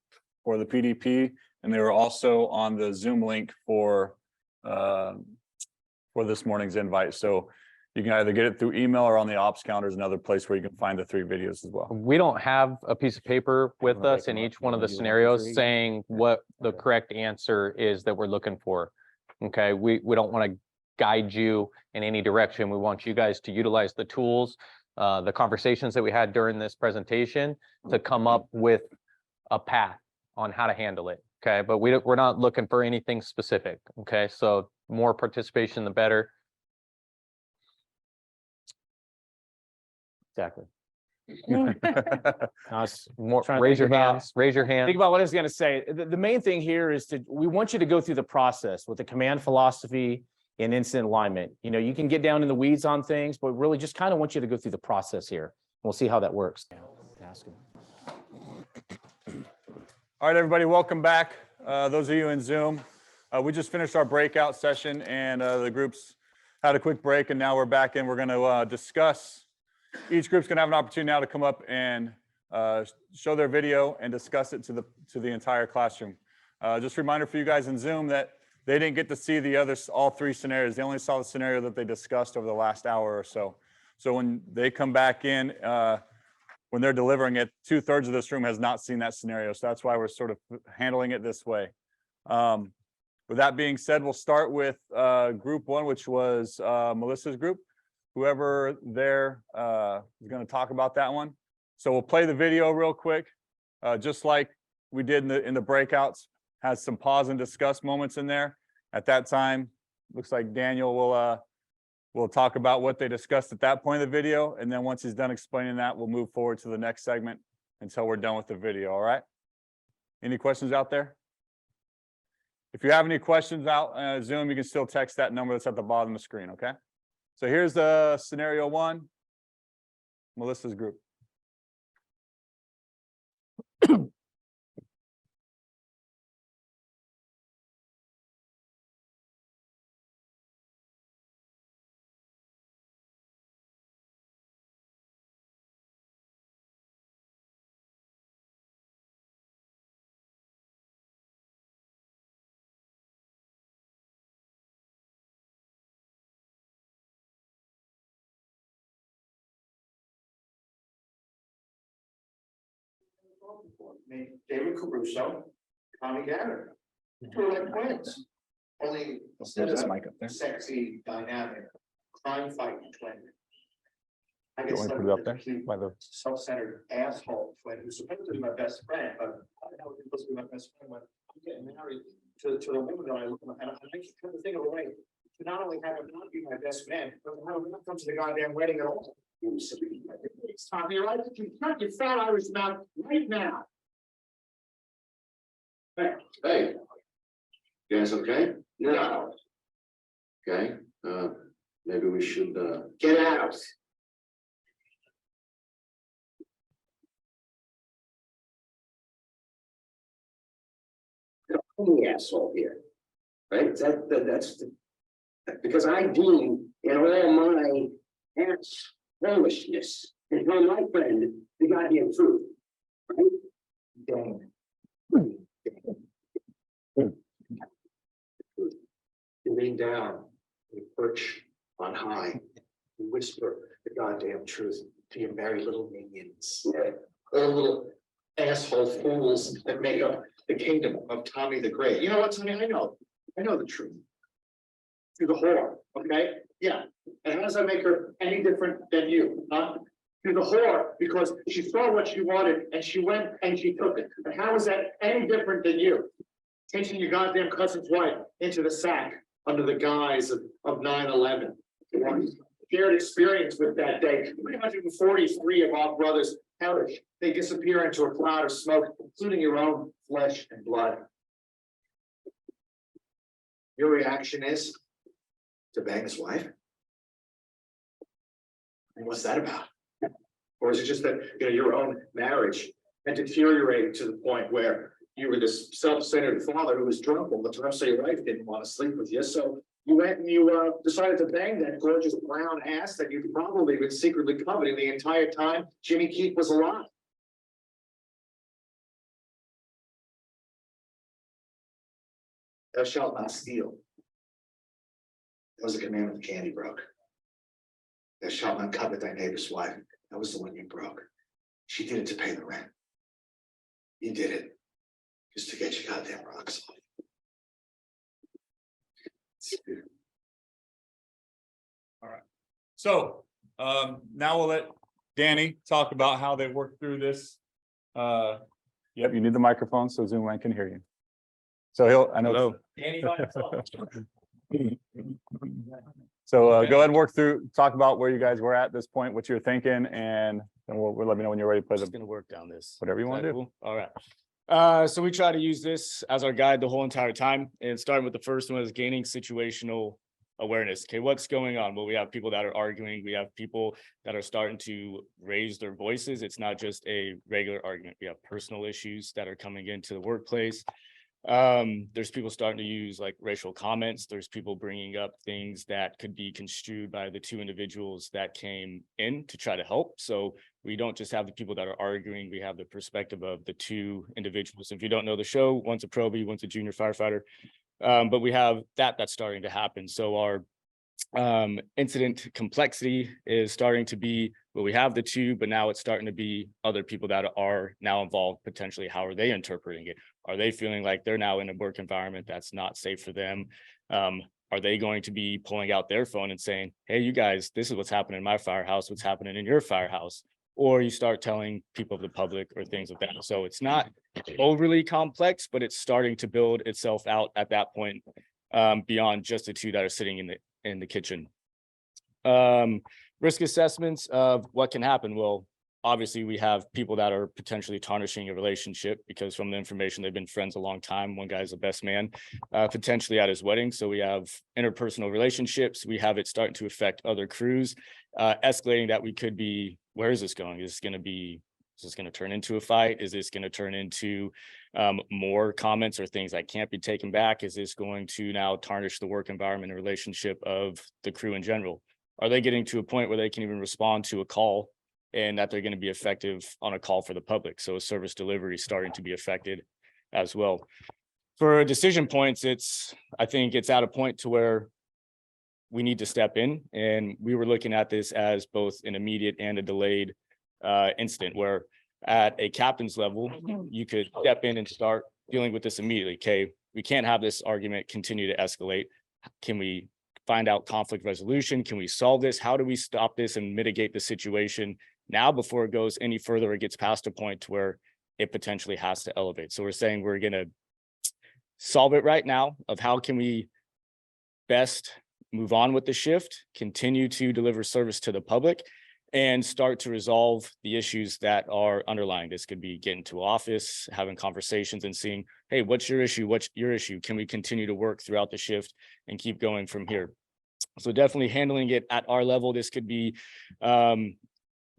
for the PDP, and they were also on the Zoom link for this morning's invite. So you can either get it through email or on the ops counter is another place where you can find the 3 videos as well. We don't have a piece of paper with us in each one of the scenarios saying what the correct answer is that we're looking for. Okay, we don't want to guide you in any direction. We want you guys to utilize the tools, the conversations that we had during this presentation to come up with a path on how to handle it. Okay, but we're not looking for anything specific. Okay, so more participation, the better. Exactly. More, trying to raise think your about- hands, raise your hand. Think about what I was going to say. The main thing here is we want you to go through the process with the command philosophy and incident alignment. You know, you can get down in the weeds on things, but really just kind of want you to go through the process here. We'll see how that works. Ask him. All right, everybody, welcome back. Those of you in Zoom, we just finished our breakout session and the groups had a quick break, and now we're back in. We're going to discuss. Each group's going to have an opportunity now to come up and show their video and discuss it to the entire classroom. Just a reminder for you guys in Zoom that they didn't get to see all 3 scenarios. They only saw the scenario that they discussed over the last hour or so. So when they come back in, when they're delivering it, 2/3 of this room has not seen that scenario. So that's why we're sort of handling it this way. With that being said, we'll start with group 1, which was Melissa's group. Whoever there is going to talk about that one. So we'll play the video real quick, just like we did in the breakouts. Has some pause and discuss moments in there. At that time, looks like Daniel will talk about what they discussed at that point of the video, and then once he's done explaining that, we'll move forward to the next segment until we're done with the video. All right. Any questions out there? If you have any questions out Zoom, you can still text that number that's at the bottom of the screen. Okay. So here's scenario 1, Melissa's group. Named David Caruso, Connie Gannon. Two are like twins. Only instead There's of this mic up there. sexy, dynamic, crime fighting twin. I You get want me to stuck put it with up a there complete by the self-centered asshole twin who's supposed to be my best friend, but I don't know if he's supposed to be my best friend when I'm getting married to the woman that I love. And I keep trying to think of a way to not only have him not be my best man, but how it not come to the goddamn wedding at all. You silly. It's time you're right. You cut your fat Irish mouth right now. Hey, you guys okay? Yeah. Okay, Maybe we should, get out. I'm the asshole here, right? That's because I deem in all my ass foolishness and tell my friend the goddamn truth, right? Dang. You lean down, you perch on high, you whisper the goddamn truth to your merry little minions. All little asshole fools that make up the kingdom of Tommy the Great. You know what, Tommy? I know the truth. Through the whore, okay? Yeah. And how does that make her any different than you, huh? Through the whore, because she saw what she wanted and she went and she took it. And how is that any different than you? Taking your goddamn cousin's wife into the sack under the guise of 9/11. Shared experience with that day. 343 of our brothers perish. They disappear into a cloud of smoke, including your own flesh and blood. Your reaction is to bang his wife? And what's that about? Or is it just that, your own marriage had deteriorated to the point where you were this self-centered father who was drunk all the time, so your wife didn't want to sleep with you, so you went and you decided to bang that gorgeous brown ass that you'd probably been secretly coveting the entire time Jimmy Keith was alive. Thou shalt not steal. That was a commandment the candy broke. Thou shalt not covet thy neighbor's wife. That was the one you broke. She did it to pay the rent. You did it just to get your goddamn rocks off. All right. So now we'll let Danny talk about how they worked through this. Yep, you need the microphone so Zoom line can hear you. So I know. Hello. Danny by himself. So go ahead and talk about where you guys were at this point, what you're thinking, and then we'll let me know when you're ready to play Just the, gonna work down this. whatever you want to do. Cool? All right. So we try to use this as our guide the whole entire time, and starting with the first one is gaining situational awareness. Okay, what's going on? Well, we have people that are arguing. We have people that are starting to raise their voices. It's not just a regular argument. We have personal issues that are coming into the workplace. There's people starting to use like racial comments. There's people bringing up things that could be construed by the two individuals that came in to try to help. So we don't just have the people that are arguing, we have the perspective of the two individuals. If you don't know the show, one's a probie, one's a junior firefighter. But we have that's starting to happen. So our incident complexity is starting to be, well, we have the two, but now it's starting to be other people that are now involved potentially. How are they interpreting it? Are they feeling like they're now in a work environment that's not safe for them? Are they going to be pulling out their phone and saying, hey, you guys, this is what's happening in my firehouse, what's happening in your firehouse? Or you start telling people of the public or things like that. So it's not overly complex, but it's starting to build itself out at that point, beyond just the two that are sitting in the kitchen. Risk assessments of what can happen. Well, obviously we have people that are potentially tarnishing a relationship because from the information, they've been friends a long time. One guy's the best man, potentially at his wedding. So we have interpersonal relationships. We have it starting to affect other crews, escalating that we could be, where is this going? Is this going to turn into a fight? Is this going to turn into more comments or things that can't be taken back? Is this going to now tarnish the work environment and relationship of the crew in general? Are they getting to a point where they can even respond to a call and that they're going to be effective on a call for the public? So service delivery is starting to be affected as well. For decision points, I think it's at a point to where we need to step in, and we were looking at this as both an immediate and a delayed incident, where at a captain's level, you could step in and start dealing with this immediately. Okay, we can't have this argument continue to escalate. Can we find out conflict resolution? Can we solve this? How do we stop this and mitigate the situation now before it goes any further or gets past a point to where it potentially has to elevate? So we're saying we're going to solve it right now of how can we best move on with the shift, continue to deliver service to the public, and start to resolve the issues that are underlying. This could be getting to office, having conversations and seeing, hey, what's your issue? What's your issue? Can we continue to work throughout the shift and keep going from here? So definitely handling it at our level. This could be,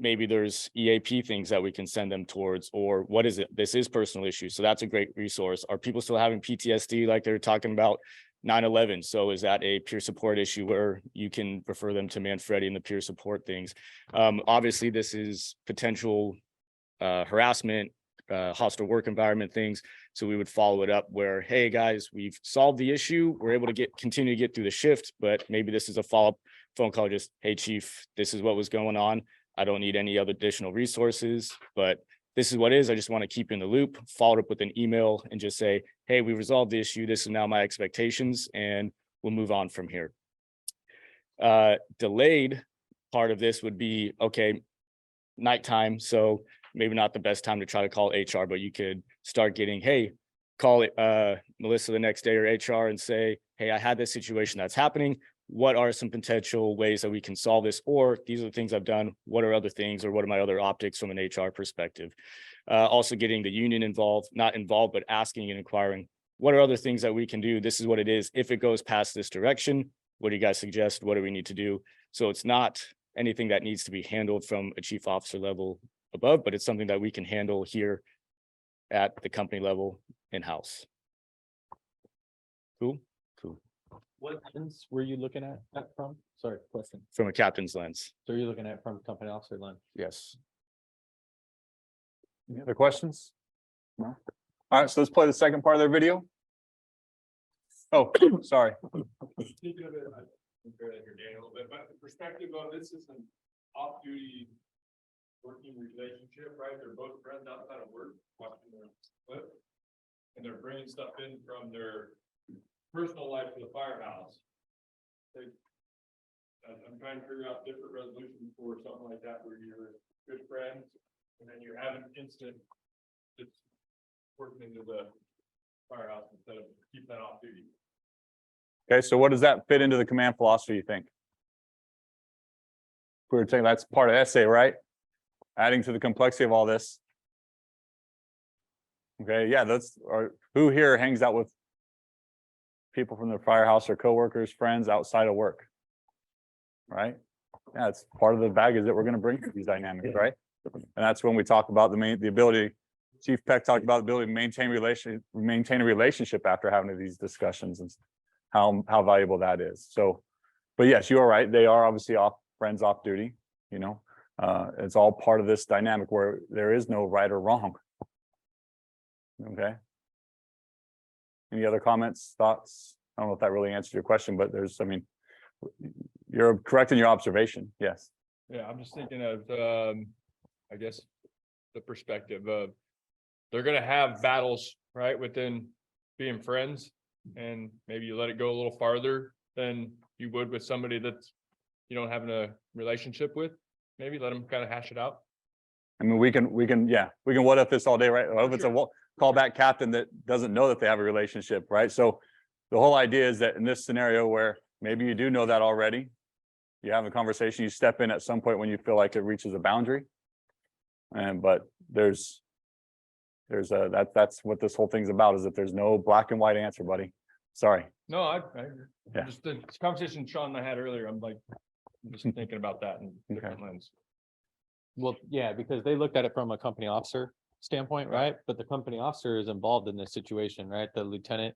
maybe there's EAP things that we can send them towards, or what is it? This is personal issues. So that's a great resource. Are people still having PTSD like they're talking about 9/11? So is that a peer support issue where you can refer them to Manfredi and the peer support things? Obviously, this is potential harassment, hostile work environment things. So we would follow it up where, hey guys, we've solved the issue. We're able to continue to get through the shift, but maybe this is a follow-up phone call. Just, hey chief, this is what was going on. I don't need any other additional resources, but this is what it is. I just want to keep you in the loop, follow up with an email and just say, hey, we resolved the issue. This is now my expectations and we'll move on from here. Delayed part of this would be, okay, nighttime. So maybe not the best time to try to call HR, but you could start getting, hey, call it Melissa the next day or HR and say, hey, I had this situation that's happening. What are some potential ways that we can solve this? Or these are the things I've done. What are other things, or what are my other optics from an HR perspective? Also getting the union involved, not involved, but asking and inquiring, what are other things that we can do? This is what it is. If it goes past this direction, what do you guys suggest? What do we need to do? So it's not anything that needs to be handled from a chief officer level above, but it's something that we can handle here at the company level in-house. Cool. What lens were you looking at that from? Sorry, question. From a captain's lens. So you're looking at from company officer lens? Yes. Any other questions? No? All right, so let's play the second part of their video. Oh, sorry. Speaking of it, I'm fair that you're Danny a little bit, but the perspective of this is an off-duty working relationship, right? They're both friends outside of work, watching their clip. And they're bringing stuff in from their personal life to the firehouse. I'm trying to figure out different resolutions for something like that, where you're good friends, and then you have an instant that's working into the firehouse instead of keep that off duty. Okay, so what does that fit into the command philosophy, you think? We were saying that's part of essay, right? Adding to the complexity of all this. Okay, yeah, who here hangs out with people from their firehouse or coworkers, friends outside of work? Right? Yeah, it's part of the baggage that we're going to bring to these dynamics, right? And that's when we talk about the ability. Chief Peck talked about the ability to maintain a relationship after having these discussions and how valuable that is. So, but yes, you are right. They are obviously friends off duty. You know, it's all part of this dynamic where there is no right or wrong. Okay. Any other comments, thoughts? I don't know if that really answered your question, but I mean, you're correct in your observation. Yes. Yeah, I'm just thinking of, I guess, the perspective of they're gonna have battles, right, within being friends, and maybe you let it go a little farther than you would with somebody that's you don't have a relationship with. Maybe let them kind of hash it out. I mean, we can what if this all day, right? What if it's a callback captain that doesn't know that they have a relationship, right? So the whole idea is that in this scenario where maybe you do know that already, you have a conversation, you step in at some point when you feel like it reaches a boundary. But that's what this whole thing's about, is that there's no black and white answer, buddy. Sorry. No, I agree. Yeah. Just the conversation Sean and I had earlier, I'm just thinking about that in different lens. Well, yeah, because they looked at it from a company officer standpoint, right? But the company officer is involved in this situation, right? The lieutenant,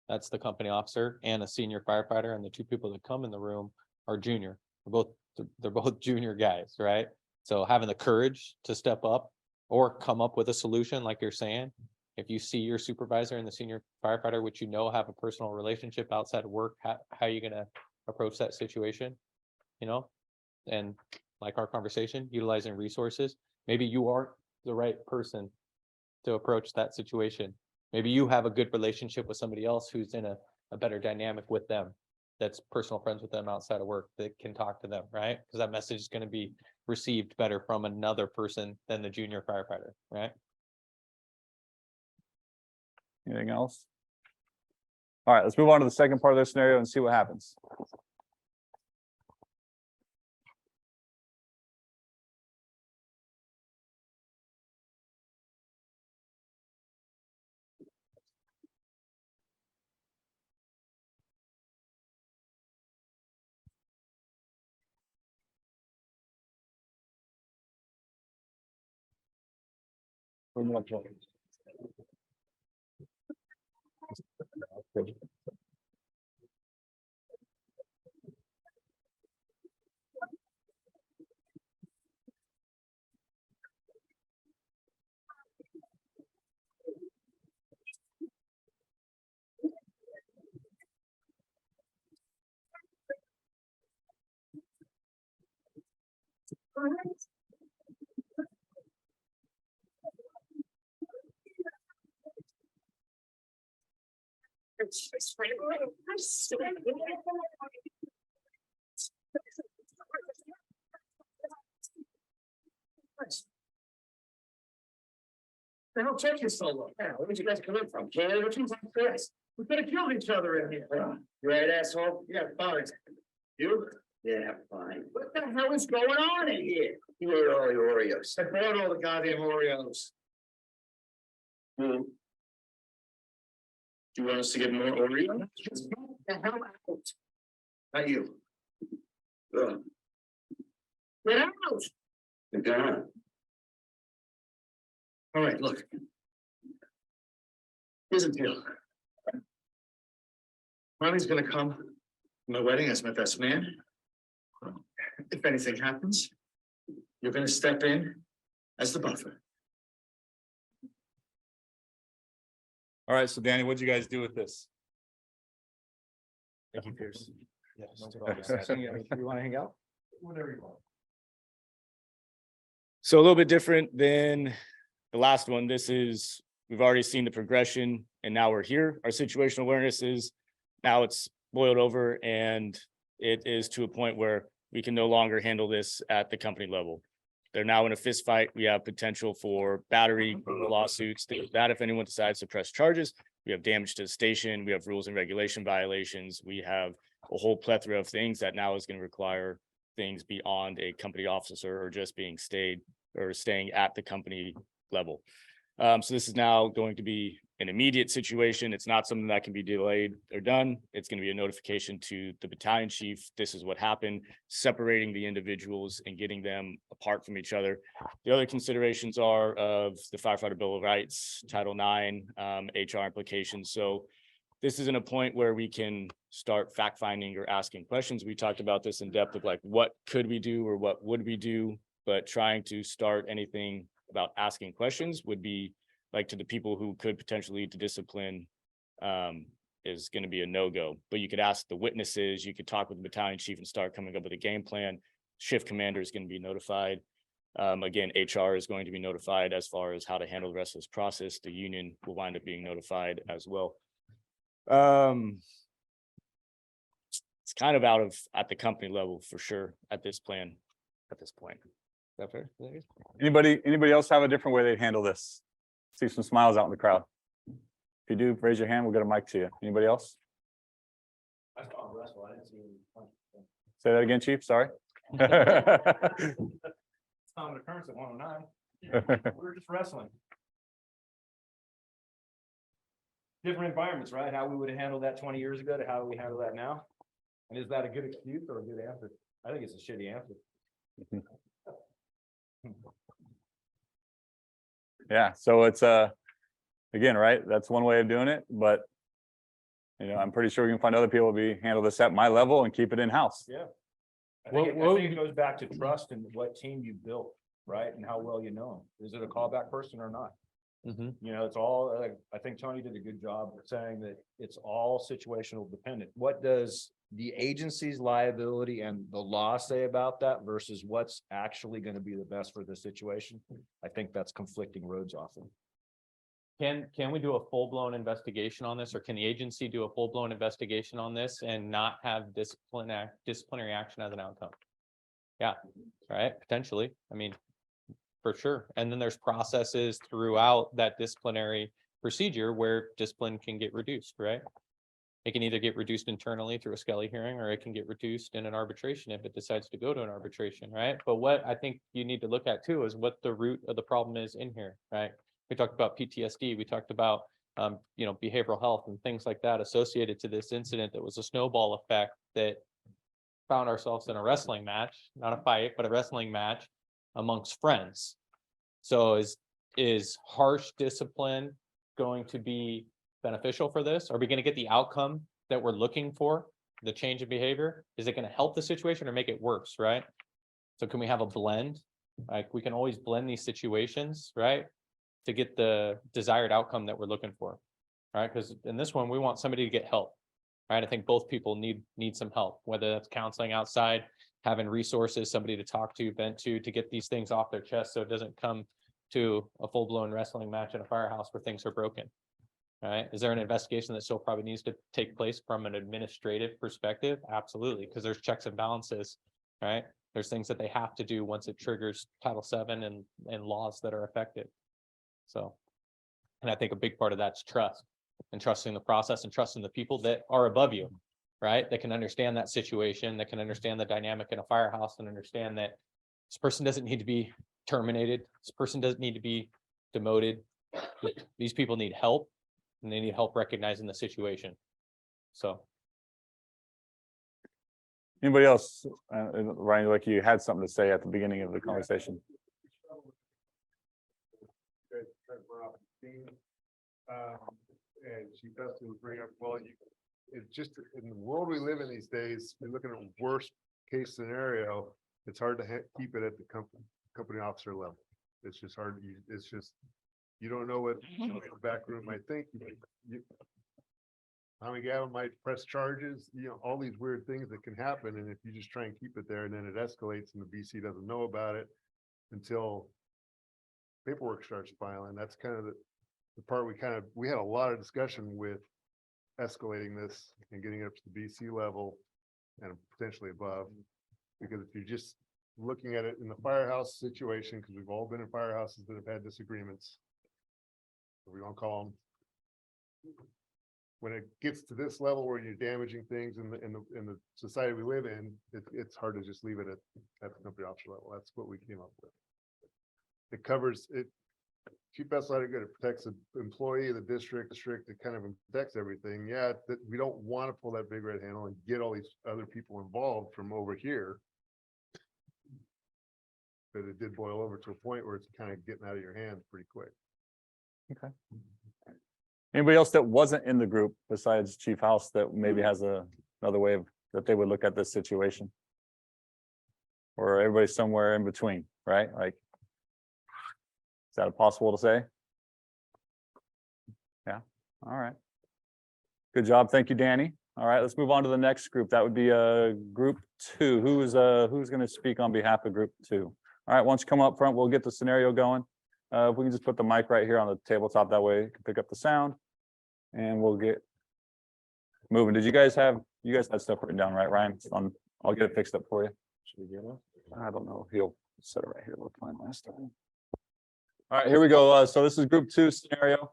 that's the company officer, and a senior firefighter, and the two people that come in the room are junior. They're both junior guys, right? So having the courage to step up or come up with a solution, like you're saying, if you see your supervisor and the senior firefighter, which you know have a personal relationship outside of work, how are you gonna approach that situation? You know, and like our conversation, utilizing resources. Maybe you aren't the right person to approach that situation. Maybe you have a good relationship with somebody else who's in a better dynamic with them, that's personal friends with them outside of work, that can talk to them, right? Because that message is going to be received better from another person than the junior firefighter, right? Anything else? All right, let's move on to the second part of this scenario and see what happens. They don't take you so long. Yeah, where did you guys come in from? Canada, which one's like this? We could have killed each other in here. Right, asshole? Yeah, fine. You? Yeah, fine. What the hell is going on in here? You ate all the Oreos. I bought all the goddamn Oreos. Do you want us to get more Oreos? Just get the hell out. Not you. Ugh. Get out. You're gone. All right, look. Here's the deal. Ronnie's gonna come to my wedding as my best man. If anything happens, you're gonna step in as the buffer. All right, so Danny, what'd you guys do with this? Thank you, Pierce. Yeah, no problem. You want to hang out? Whatever you want. So a little bit different than the last one. This is, we've already seen the progression and now we're here. Our situational awareness is now it's boiled over and it is to a point where we can no longer handle this at the company level. They're now in a fist fight. We have potential for battery lawsuits, things like that if anyone decides to press charges. We have damage to the station. We have rules and regulation violations. We have a whole plethora of things that now is going to require things beyond a company officer or just being staying at the company level. So this is now going to be an immediate situation. It's not something that can be delayed or done. It's going to be a notification to the battalion chief. This is what happened, separating the individuals and getting them apart from each other. The other considerations are of the Firefighter Bill of Rights, Title IX, HR implications. So this isn't a point where we can start fact finding or asking questions. We talked about this in depth of like, what could we do or what would we do? But trying to start anything about asking questions would be like to the people who could potentially lead to discipline is going to be a no-go. But you could ask the witnesses, you could talk with the battalion chief and start coming up with a game plan. Shift commander is going to be notified. Again, HR is going to be notified as far as how to handle the rest of this process. The union will wind up being notified as well. It's kind of out of at the company level for sure at this point. Is that fair? Anybody else have a different way they'd handle this? See some smiles out in the crowd. If you do, raise your hand. We'll get a mic to you. Anybody else? I saw him wrestle. I didn't see him. Say that again, Chief. Sorry. It's common occurrence at 109. We were just wrestling. Different environments, right? How we would have handled that 20 years ago to how we handle that now. And is that a good excuse or a good answer? I think it's a shitty answer. Yeah, so it's again, right? That's one way of doing it, but you know, I'm pretty sure we can find other people to handle this at my level and keep it in-house. Yeah. I think it goes back to trust and what team you built, right? And how well you know them. Is it a callback person or not? You know, it's all, I think Tony did a good job of saying that it's all situational dependent. What does the agency's liability and the law say about that versus what's actually going to be the best for the situation? I think that's conflicting roads often. Can we do a full-blown investigation on this, or can the agency do a full-blown investigation on this and not have disciplinary action as an outcome? Yeah, right, potentially. I mean, for sure. And then there's processes throughout that disciplinary procedure where discipline can get reduced, right? It can either get reduced internally through a Skelly hearing, or it can get reduced in an arbitration if it decides to go to an arbitration, right? But what I think you need to look at too is what the root of the problem is in here, right? We talked about PTSD, we talked about you know, behavioral health and things like that associated to this incident that was a snowball effect that found ourselves in a wrestling match, not a fight, but a wrestling match amongst friends. So is is harsh discipline going to be beneficial for this? Are we going to get the outcome that we're looking for? The change in behavior? Is it going to help the situation or make it worse, right? So can we have a blend? Like we can always blend these situations, right? To get the desired outcome that we're looking for, right? Because in this one, we want somebody to get help, right? I think both people need some help, whether that's counseling outside, having resources, somebody to talk to, vent to get these things off their chest so it doesn't come to a full-blown wrestling match in a firehouse where things are broken. All right, is there an investigation that still probably needs to take place from an administrative perspective? Absolutely, because there's checks and balances, right? There's things that they have to do once it triggers Title VII and laws that are effective. So, and I think a big part of that's trust and trusting the process and trusting the people that are above you, right? That can understand that situation, that can understand the dynamic in a firehouse and understand that this person doesn't need to be terminated. This person doesn't need to be demoted. These people need help. And they need help recognizing the situation. So. Anybody else? Ryan, like you had something to say at the beginning of the conversation. And she does bring up, well, it's just in the world we live in these days, you're looking at worst case scenario. It's hard to keep it at the company officer level. It's just hard. It's just, you don't know what somebody in the back room might think. Tommy Gavin might press charges, all these weird things that can happen. And if you just try and keep it there and then it escalates and the BC doesn't know about it until paperwork starts filing, that's kind of the part we had a lot of discussion with escalating this and getting it up to the BC level and potentially above. Because if you're just looking at it in the firehouse situation, because we've all been in firehouses that have had disagreements, we don't call them. When it gets to this level where you're damaging things in the society we live in, it's hard to just leave it at the company officer level. That's what we came up with. It covers it. Chief Best Lighter, it protects the employee of the district. It kind of protects everything. Yeah, that we don't want to pull that big red handle and get all these other people involved from over here. But it did boil over to a point where it's kind of getting out of your hands pretty quick. Okay. Anybody else that wasn't in the group besides Chief House that maybe has another way that they would look at this situation? Or everybody somewhere in between, right? Like, is that possible to say? Yeah, all right. Good job, thank you, Danny. All right, let's move on to the next group. That would be group 2. Who's gonna speak on behalf of group 2? All right, why don't you come up front, we'll get the scenario going. If we can just put the mic right here on the tabletop, that way it can pick up the sound. And we'll get moving. Did you guys had stuff written down, right, Ryan? I'll get it fixed up for you. Should we get it? I don't know. He'll set it right here. Looked fine last time. All right, here we go. So this is group 2 scenario.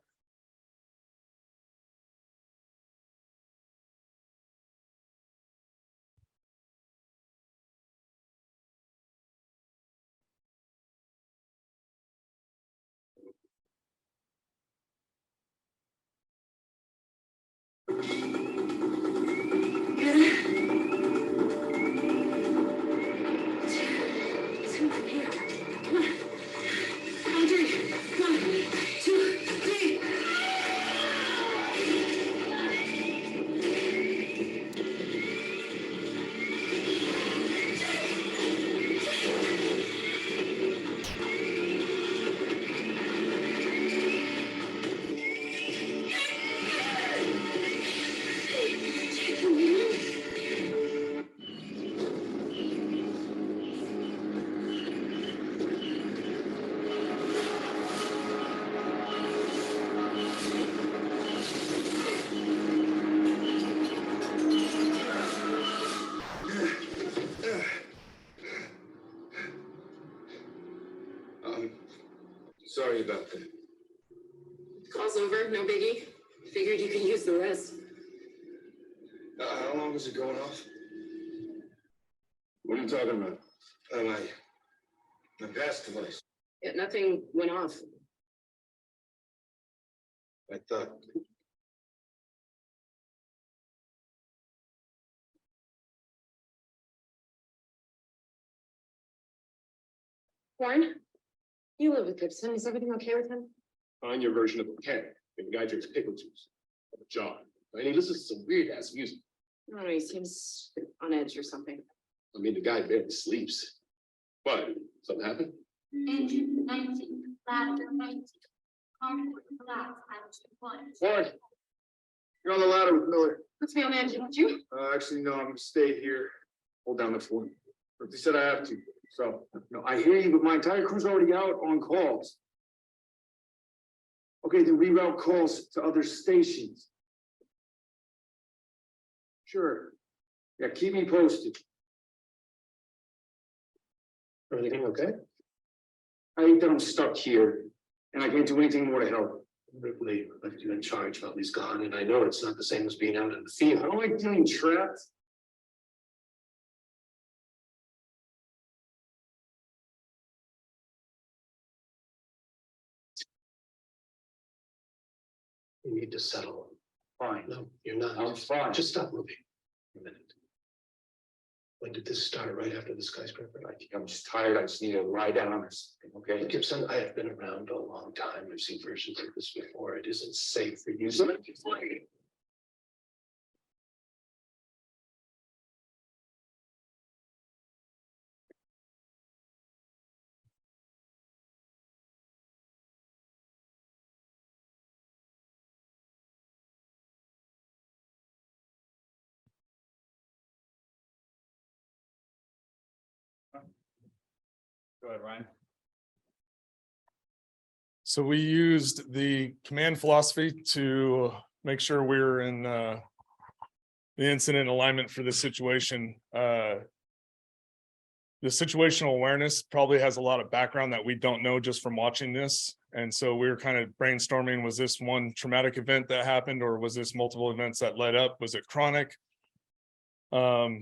Sorry about that. Call's over, no biggie. Figured you could use the rest. How long was it going off? What are you talking about? My pass device. Yeah, nothing went off. I thought. Warren? You live with Gibson. Is everything okay with him? On your version of okay, the guy drinks pickle juice. John, and he listens to some weird ass music. I don't know, he seems on edge or something. I mean, the guy barely sleeps. What? Something happened? Engine 19, ladder 19. Warren, you're on the ladder with Miller. Let's be on engine, would you? Actually, no, I'm gonna stay here. Hold down the phone. But they said I have to. So, no, I hear you, but my entire crew's already out on calls. Okay, then reroute calls to other stations. Sure. Yeah, keep me posted. Everything okay? I think that I'm stuck here and I can't do anything more to help. Ripley left you in charge while he's gone, and I know it's not the same as being out in the field. I don't like feeling trapped. You need to settle. Fine. No, you're not. I'm fine. Just stop moving for a minute. When did this start? Right after the skyscraper? I think I'm just tired. I just need to lie down or something, okay? Gibson, I have been around a long time. I've seen versions of this before. It isn't safe for you. Go ahead, Ryan. So we used the command philosophy to make sure we're in the incident alignment for this situation. The situational awareness probably has a lot of background that we don't know just from watching this. And so we were kind of brainstorming, was this one traumatic event that happened, or was this multiple events that led up? Was it chronic? The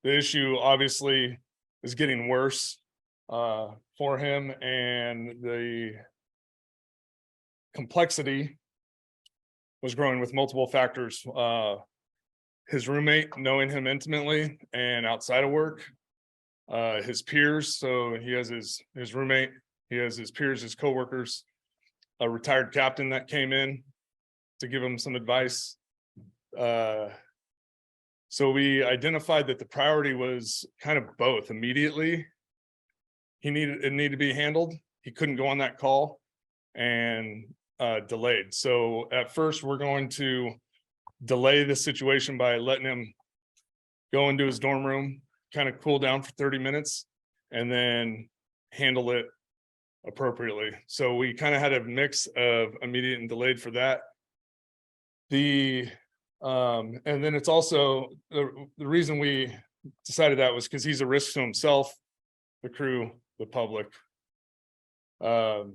issue obviously is getting worse for him, and the complexity was growing with multiple factors. His roommate, knowing him intimately and outside of work, his peers. So he has his roommate, he has his peers, his coworkers, a retired captain that came in to give him some advice. So we identified that the priority was kind of both. Immediately, it needed to be handled. He couldn't go on that call, and delayed. So at first, we're going to delay the situation by letting him go into his dorm room, kind of cool down for 30 minutes, and then handle it appropriately. So we kind of had a mix of immediate and delayed for that. And then it's also the reason we decided that was because he's a risk to himself, the crew, the public. And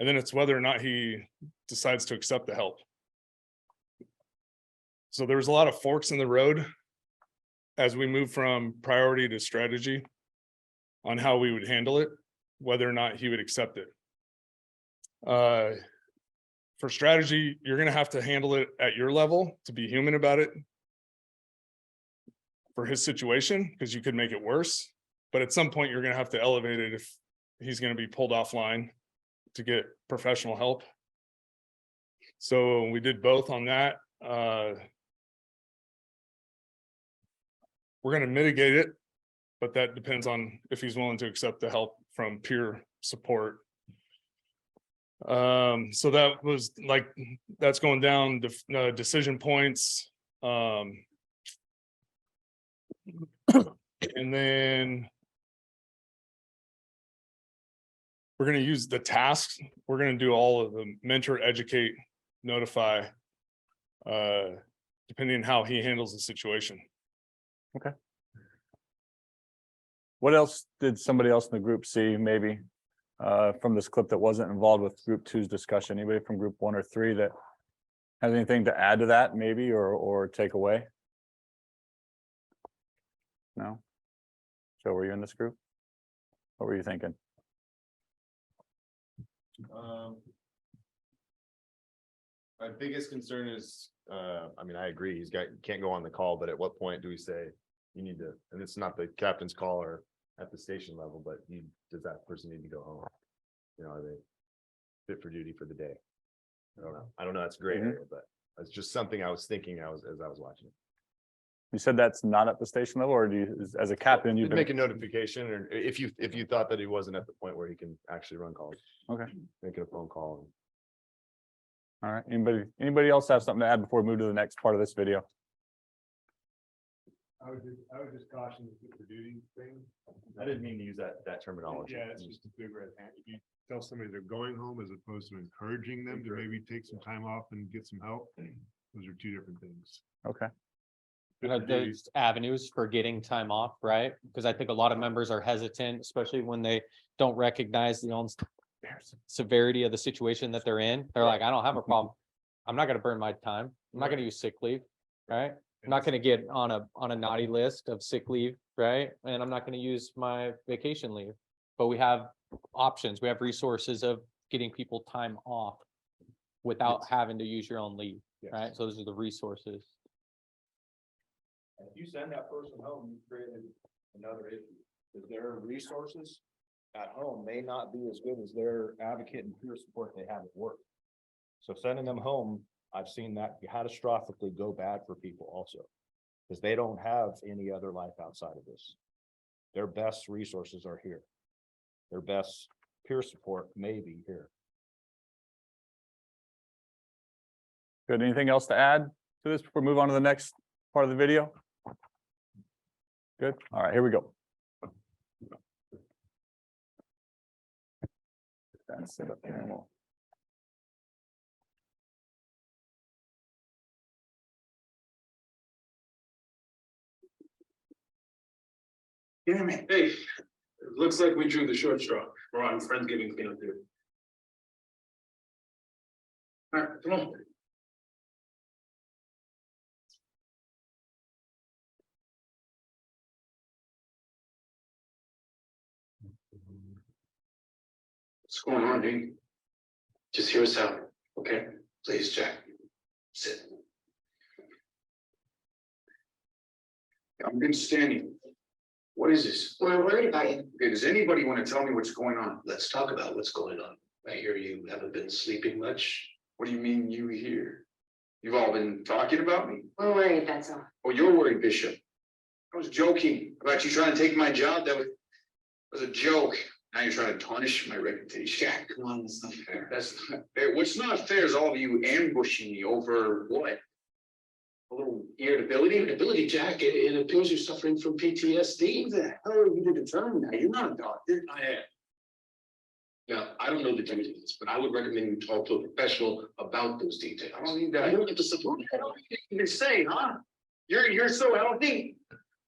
then it's whether or not he decides to accept the help. So there was a lot of forks in the road as we move from priority to strategy on how we would handle it, whether or not he would accept it. For strategy, you're going to have to handle it at your level to be human about it for his situation, because you could make it worse. But at some point, you're going to have to elevate it if he's going to be pulled offline to get professional help. So we did both on that. We're going to mitigate it, but that depends on if he's willing to accept the help from peer support. So that was like, that's going down decision points. And then we're going to use the tasks. We're going to do all of the mentor, educate, notify, depending on how he handles the situation. Okay. What else did somebody else in the group see maybe from this clip that wasn't involved with group 2's discussion? Anybody from group 1 or 3 that has anything to add to that maybe, or take away? No? Joe, were you in this group? What were you thinking? My biggest concern is, I mean, I agree, can't go on the call, but at what point do we say you need to, and it's not the captain's call or at the station level, but does that person need to go home? You know, are they fit for duty for the day? I don't know, that's a gray area, but that's just something I was thinking as I was watching. You said that's not at the station level, or do you, as a captain, you've Make been, a notification, or if you thought that he wasn't at the point where he can actually run calls, okay, make it a phone call. all right. Anybody else have something to add before we move to the next part of this video? I would just caution the fit for duty thing. I didn't mean to use that terminology. Yeah, it's just a big red hand. If you tell somebody they're going home as opposed to encouraging them to maybe take some time off and get some help, those are two different things. Okay, There's avenues for getting time off, right? Because I think a lot of members are hesitant, especially when they don't recognize the own severity of the situation that they're in. They're like, I don't have a problem. I'm not gonna burn my time. I'm not gonna use sick leave, right? I'm not gonna get on a naughty list of sick leave, right? And I'm not gonna use my vacation leave. But we have options. We have resources of getting people time off without having to use your own leave, right? So those are the resources. And if you send that person home, you created another issue, because their resources at home may not be as good as their advocate and peer support they have at work. So sending them home, I've seen that catastrophically go bad for people also, because they don't have any other life outside of this. Their best resources are here. Their best peer support may be here. good. Anything else to add to this before we move on to the next part of the video? Good. All right, here we go. That's it up here and we'll- Damn it. Hey, it looks like we drew the short straw. We're on Friendsgiving cleanup here. All right, come on. What's going on, dude? Just hear us out, okay? Please, Jack. Sit. I'm good standing. What is this? Well, I'm worried about you. Okay, does anybody want to tell me what's going on? Let's talk about what's going on. I hear you haven't been sleeping much. What do you mean you here? You've all been talking about me? We're worried, that's all. Oh, you're worried, Bishop. I was joking about you trying to take my job. That was a joke. Now you're trying to tarnish my reputation. Jack, come on, that's not fair. That's not fair. What's not fair is all of you ambushing me over what? A little irritability? Irritability, Jack, it appears you're suffering from PTSD. Who the hell are you to determine that? You're not a doctor. I am. Now, I don't know the details, but I would recommend you talk to a professional about those details. I don't need that. You don't get the support. I don't even say, huh? You're so healthy.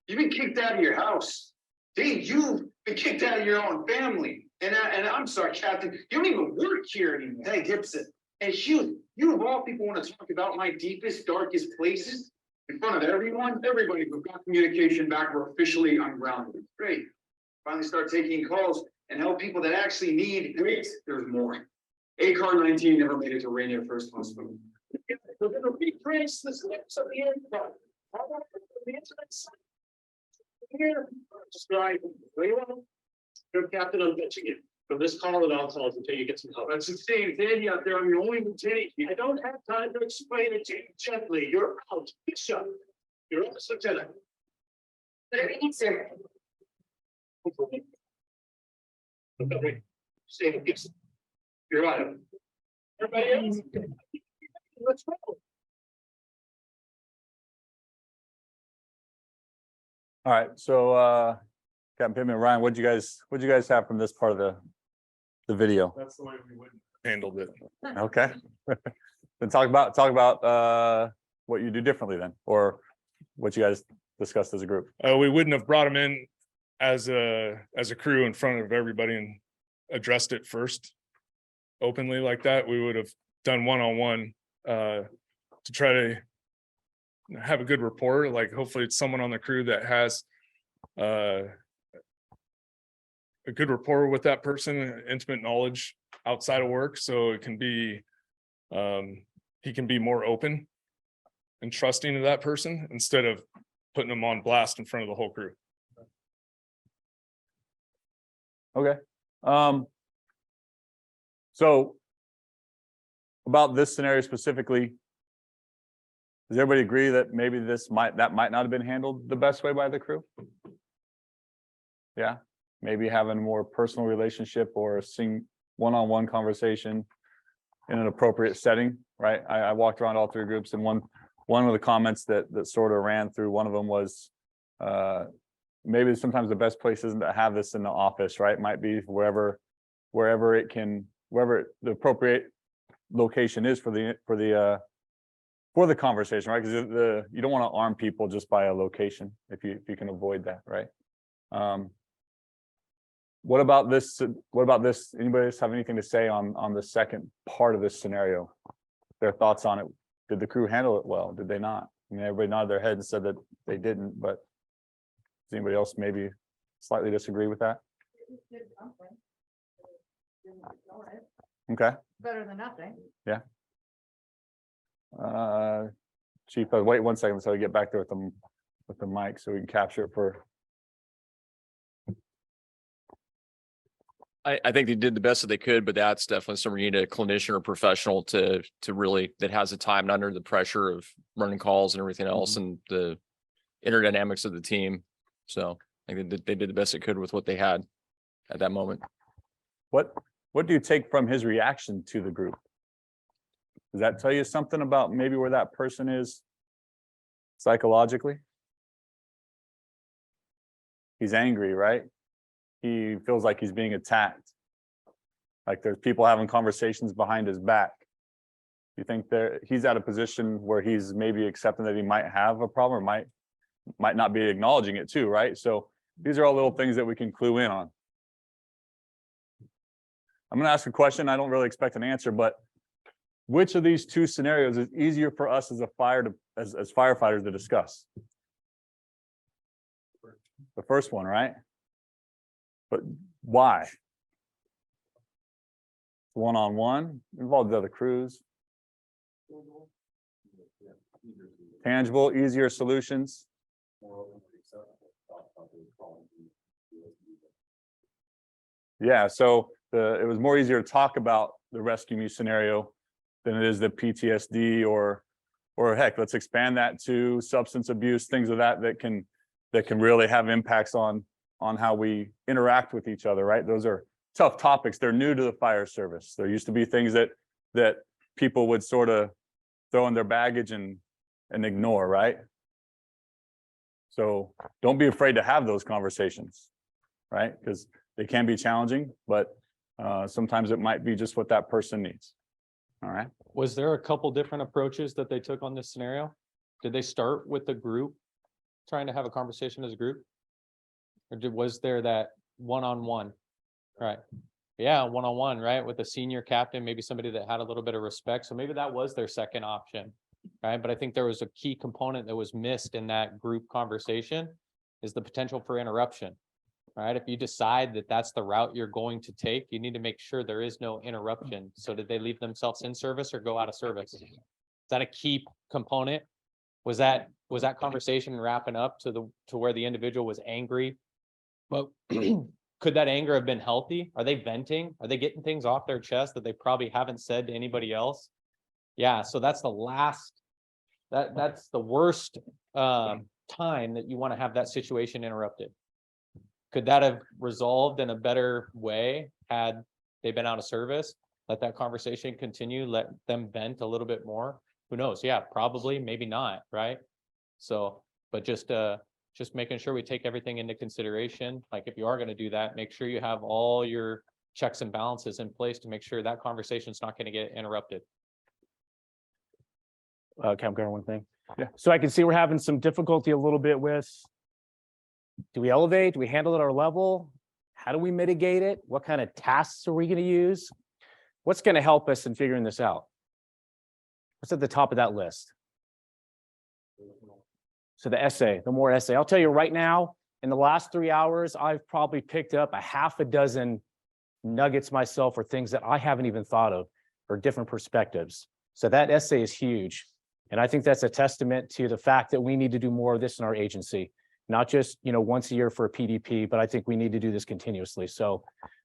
You've been kicked out of your house. Dave, you've been kicked out of your own family. And I'm sorry, Captain, you don't even work here anymore. Hey, Gibson. And you of all people want to talk about my deepest, darkest places in front of everyone? Everybody, we've got communication back. We're officially ungrounded. Great. Finally start taking calls and help people that actually need. Wait, there's more. ACAR 19 never made it to Rainier First Hospital. We're going to retrace the steps of the aircraft. How about the internet site? Here, just drive. You're Captain, I'm pitching it. From this call and all calls until you get some help. That's insane. It's Andy out there. I'm your only lieutenant. I don't have time to explain it to you gently. You're out. Bishop. You're up, Lieutenant. Good, sir. Okay. Stay Gibson. You're out. Everybody else? Let's go. All right, so Captain Pittman, Ryan, what'd you guys have from this part of the video? That's the way we would handled it. Okay. Then talk about what you do differently then, or what you guys discussed as a group. We wouldn't have brought him in as a crew in front of everybody and addressed it first openly like that. We would have done one-on-one to try to have a good rapport. Like hopefully it's someone on the crew that has a good rapport with that person, intimate knowledge outside of work, so it can be he can be more open and trusting of that person instead of putting them on blast in front of the whole crew. Okay. So about this scenario specifically, does everybody agree that maybe that might not have been handled the best way by the crew? Yeah, maybe having a more personal relationship or one-on-one conversation in an appropriate setting, right? I walked around all three groups, and one of the comments that sort of ran through one of them was maybe sometimes the best place isn't to have this in the office, right? It might be wherever the appropriate location is for the conversation, right? Because you don't want to arm people just by a location if you can avoid that, right? What about this? Anybody else have anything to say on the second part of this scenario? Their thoughts on it? Did the crew handle it well? Did they not? I mean, everybody nodded their head and said that they didn't, but does anybody else maybe slightly disagree with that? Okay. Better than nothing. Yeah. Chief, wait 1 second so I get back there with the mic so we can capture it for. I think they did the best that they could, but that's definitely somewhere you need a clinician or professional to really, that has the time and under the pressure of running calls and everything else and the inner dynamics of the team. So I think they did the best they could with what they had at that moment. What do you take from his reaction to the group? Does that tell you something about maybe where that person is psychologically? He's angry, right? He feels like he's being attacked. Like there's people having conversations behind his back. You think he's at a position where he's maybe accepting that he might have a problem, or might not be acknowledging it too, right? So these are all little things that we can clue in on. I'm going to ask a question. I don't really expect an answer, but which of these two scenarios is easier for us as as firefighters to discuss? The first one, right? But why? One-on-one, involved the other crews. Tangible, easier solutions. Yeah, so it was more easier to talk about the rescue me scenario than it is the PTSD or heck, let's expand that to substance abuse, things of that can really have impacts on how we interact with each other, right? Those are tough topics. They're new to the fire service. There used to be things that people would sort of throw in their baggage and ignore, right? So don't be afraid to have those conversations, right? Because they can be challenging, but sometimes it might be just what that person needs. All right. Was there a couple different approaches that they took on this scenario? Did they start with the group trying to have a conversation as a group? Or was there that one-on-one? Right. Yeah, one-on-one, right? With a senior captain, maybe somebody that had a little bit of respect. So maybe that was their second option. Right. But I think there was a key component that was missed in that group conversation is the potential for interruption. Right. If you decide that that's the route you're going to take, you need to make sure there is no interruption. So did they leave themselves in service or go out of service? Is that a key component? Was that conversation wrapping up to where the individual was angry? But could that anger have been healthy? Are they venting? Are they getting things off their chest that they probably haven't said to anybody else? Yeah. So that's the that's the worst time that you want to have that situation interrupted. Could that have resolved in a better way had they been out of service? Let that conversation continue, let them vent a little bit more. Who knows? Yeah, probably, maybe not, right? So, but just making sure we take everything into consideration. Like if you are going to do that, make sure you have all your checks and balances in place to make sure that conversation is not going to get interrupted. Okay, I'm going one thing. Yeah. So I can see we're having some difficulty a little bit with, do we elevate? Do we handle it at our level? How do we mitigate it? What kind of tasks are we going to use? What's going to help us in figuring this out? What's at the top of that list? So the essay, the more essay. I'll tell you right now, in the last 3 hours, I've probably picked up a half a dozen nuggets myself or things that I haven't even thought of or different perspectives. So that essay is huge. And I think that's a testament to the fact that we need to do more of this in our agency. not just, once a year for a PDP, but I think we need to do this continuously. So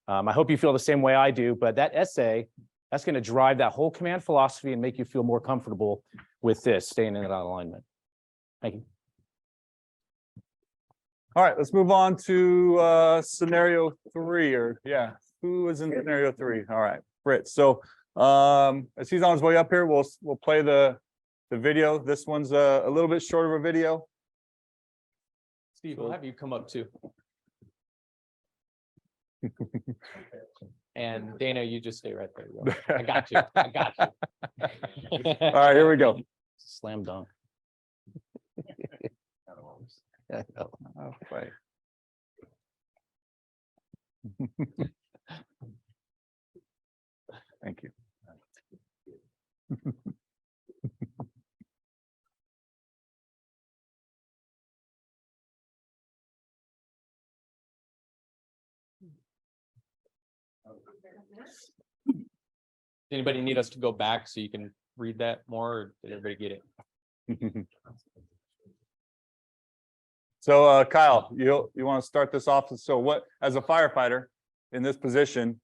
I hope you feel the same way I do, but that essay, that's going to drive that whole command philosophy and make you feel more comfortable with this, staying in that alignment. Thank you. All right, let's move on to scenario 3, or yeah, who is in scenario 3? All right, Britt. So as he's on his way up here, we'll play the video. This one's a little bit shorter of a video. Steve, we'll have you come up too. And Dana, you just stay right there. I got you. I got you. All right, here we go. Slam dunk. Oh, right. Thank you. Anybody need us to go back so you can read that more, or did everybody get it? So Kyle, you want to start this off? So what, as a firefighter in this position,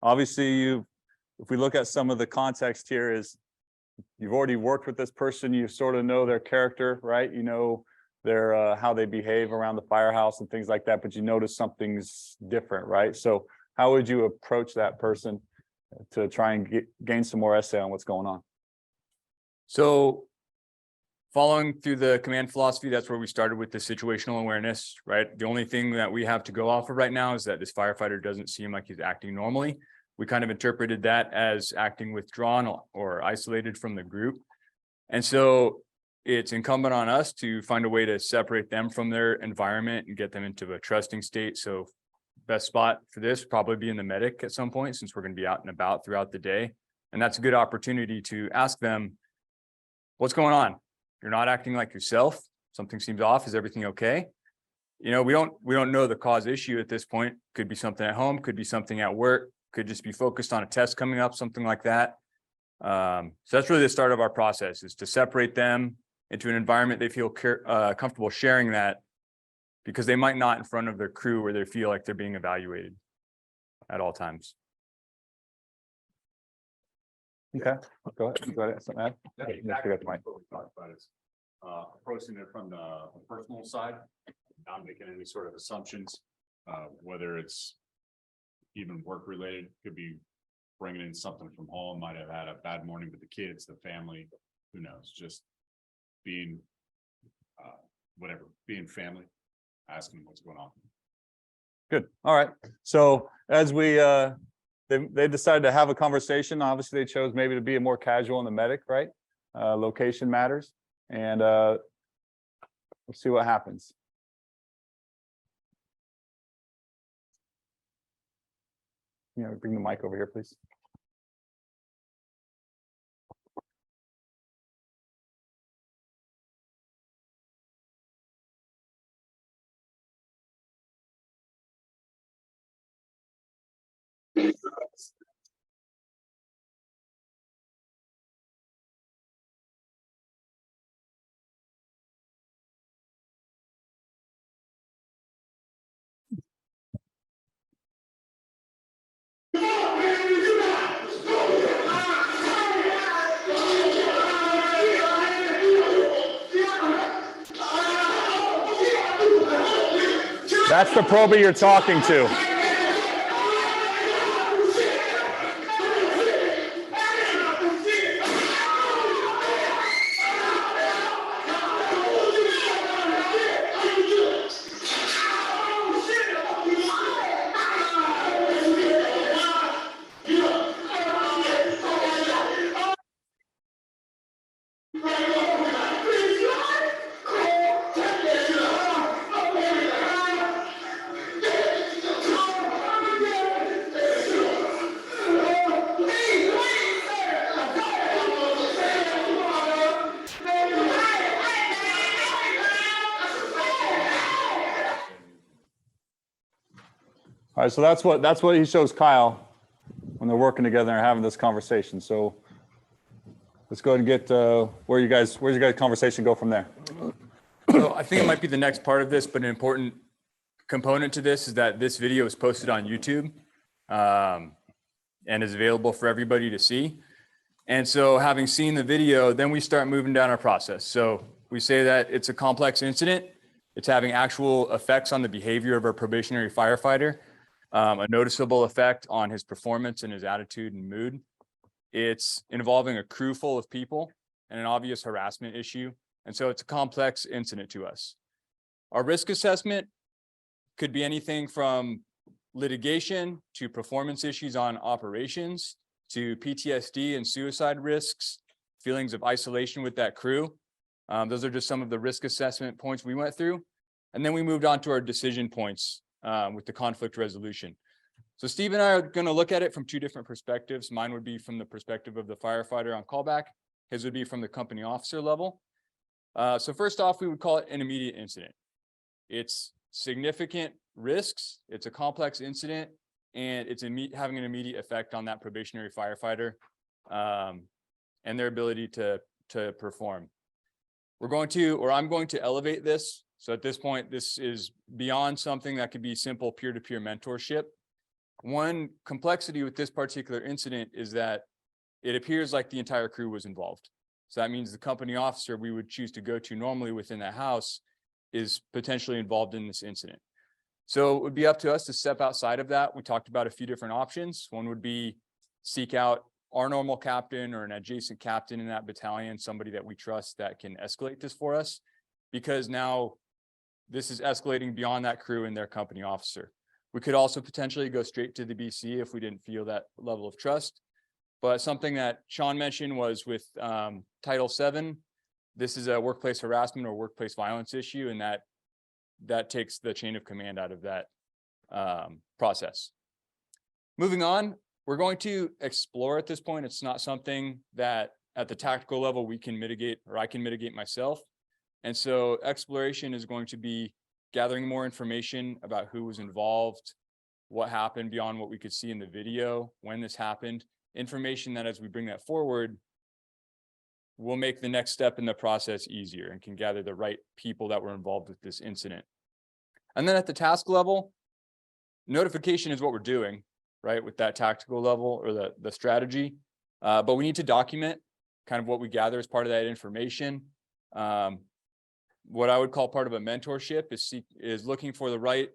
obviously if we look at some of the context here, is you've already worked with this person, you sort of know their character, right? You know their how they behave around the firehouse and things like that, but you notice something's different, right? So how would you approach that person to try and gain some more essay on what's going on? So following through the command philosophy, that's where we started with the situational awareness, right? The only thing that we have to go off of right now is that this firefighter doesn't seem like he's acting normally. We kind of interpreted that as acting withdrawn or isolated from the group. And so it's incumbent on us to find a way to separate them from their environment and get them into a trusting state. So best spot for this would probably be in the medic at some point, since we're going to be out and about throughout the day. And that's a good opportunity to ask them, what's going on? You're not acting like yourself. Something seems off. Is everything okay? We don't know the cause issue at this point. Could be something at home, could be something at work, could just be focused on a test coming up, something like that. So that's really the start of our process, is to separate them into an environment they feel comfortable sharing that, because they might not in front of their crew where they feel like they're being evaluated at all times. Okay, go ahead. Something to add? That's exactly what we talked about, is approaching it from the personal side, not making any sort of assumptions, whether it's even work related, could be bringing in something from home, might have had a bad morning with the kids, the family, who knows, just being being family, asking what's going on. Good. All right. So as we they decided to have a conversation, obviously they chose maybe to be more casual in the medic, right? Location matters, and we'll see what happens. Bring the mic over here, please. That's the probie you're talking to. All right, so that's what he shows Kyle when they're working together and having this conversation. So let's go ahead and get where's your guys' conversation go from there? So I think it might be the next part of this, but an important component to this is that this video is posted on YouTube and is available for everybody to see. And so having seen the video, then we start moving down our process. So we say that it's a complex incident. It's having actual effects on the behavior of our probationary firefighter, a noticeable effect on his performance and his attitude and mood. It's involving a crew full of people and an obvious harassment issue. And so it's a complex incident to us. Our risk assessment could be anything from litigation to performance issues on operations to PTSD and suicide risks, feelings of isolation with that crew. Those are just some of the risk assessment points we went through. And then we moved on to our decision points with the conflict resolution. So Steve and I are going to look at it from two different perspectives. Mine would be from the perspective of the firefighter on callback. His would be from the company officer level. So first off, we would call it an immediate incident. It's significant risks. It's a complex incident, and it's having an immediate effect on that probationary firefighter and their ability to perform. I'm going to elevate this. So at this point, this is beyond something that could be simple peer-to-peer mentorship. One complexity with this particular incident is that it appears like the entire crew was involved. So that means the company officer we would choose to go to normally within that house is potentially involved in this incident. So it would be up to us to step outside of that. We talked about a few different options. One would be seek out our normal captain or an adjacent captain in that battalion, somebody that we trust that can escalate this for us, because now this is escalating beyond that crew and their company officer. We could also potentially go straight to the BC if we didn't feel that level of trust. But something that Sean mentioned was with Title VII, this is a workplace harassment or workplace violence issue, and that takes the chain of command out of that process. Moving on, we're going to explore at this point. It's not something that at the tactical level we can mitigate or I can mitigate myself. And so exploration is going to be gathering more information about who was involved, what happened beyond what we could see in the video, when this happened, information that as we bring that forward, will make the next step in the process easier and can gather the right people that were involved with this incident. And then at the task level, notification is what we're doing, right, with that tactical level or the strategy. But we need to document kind of what we gather as part of that information. What I would call part of a mentorship is looking for the right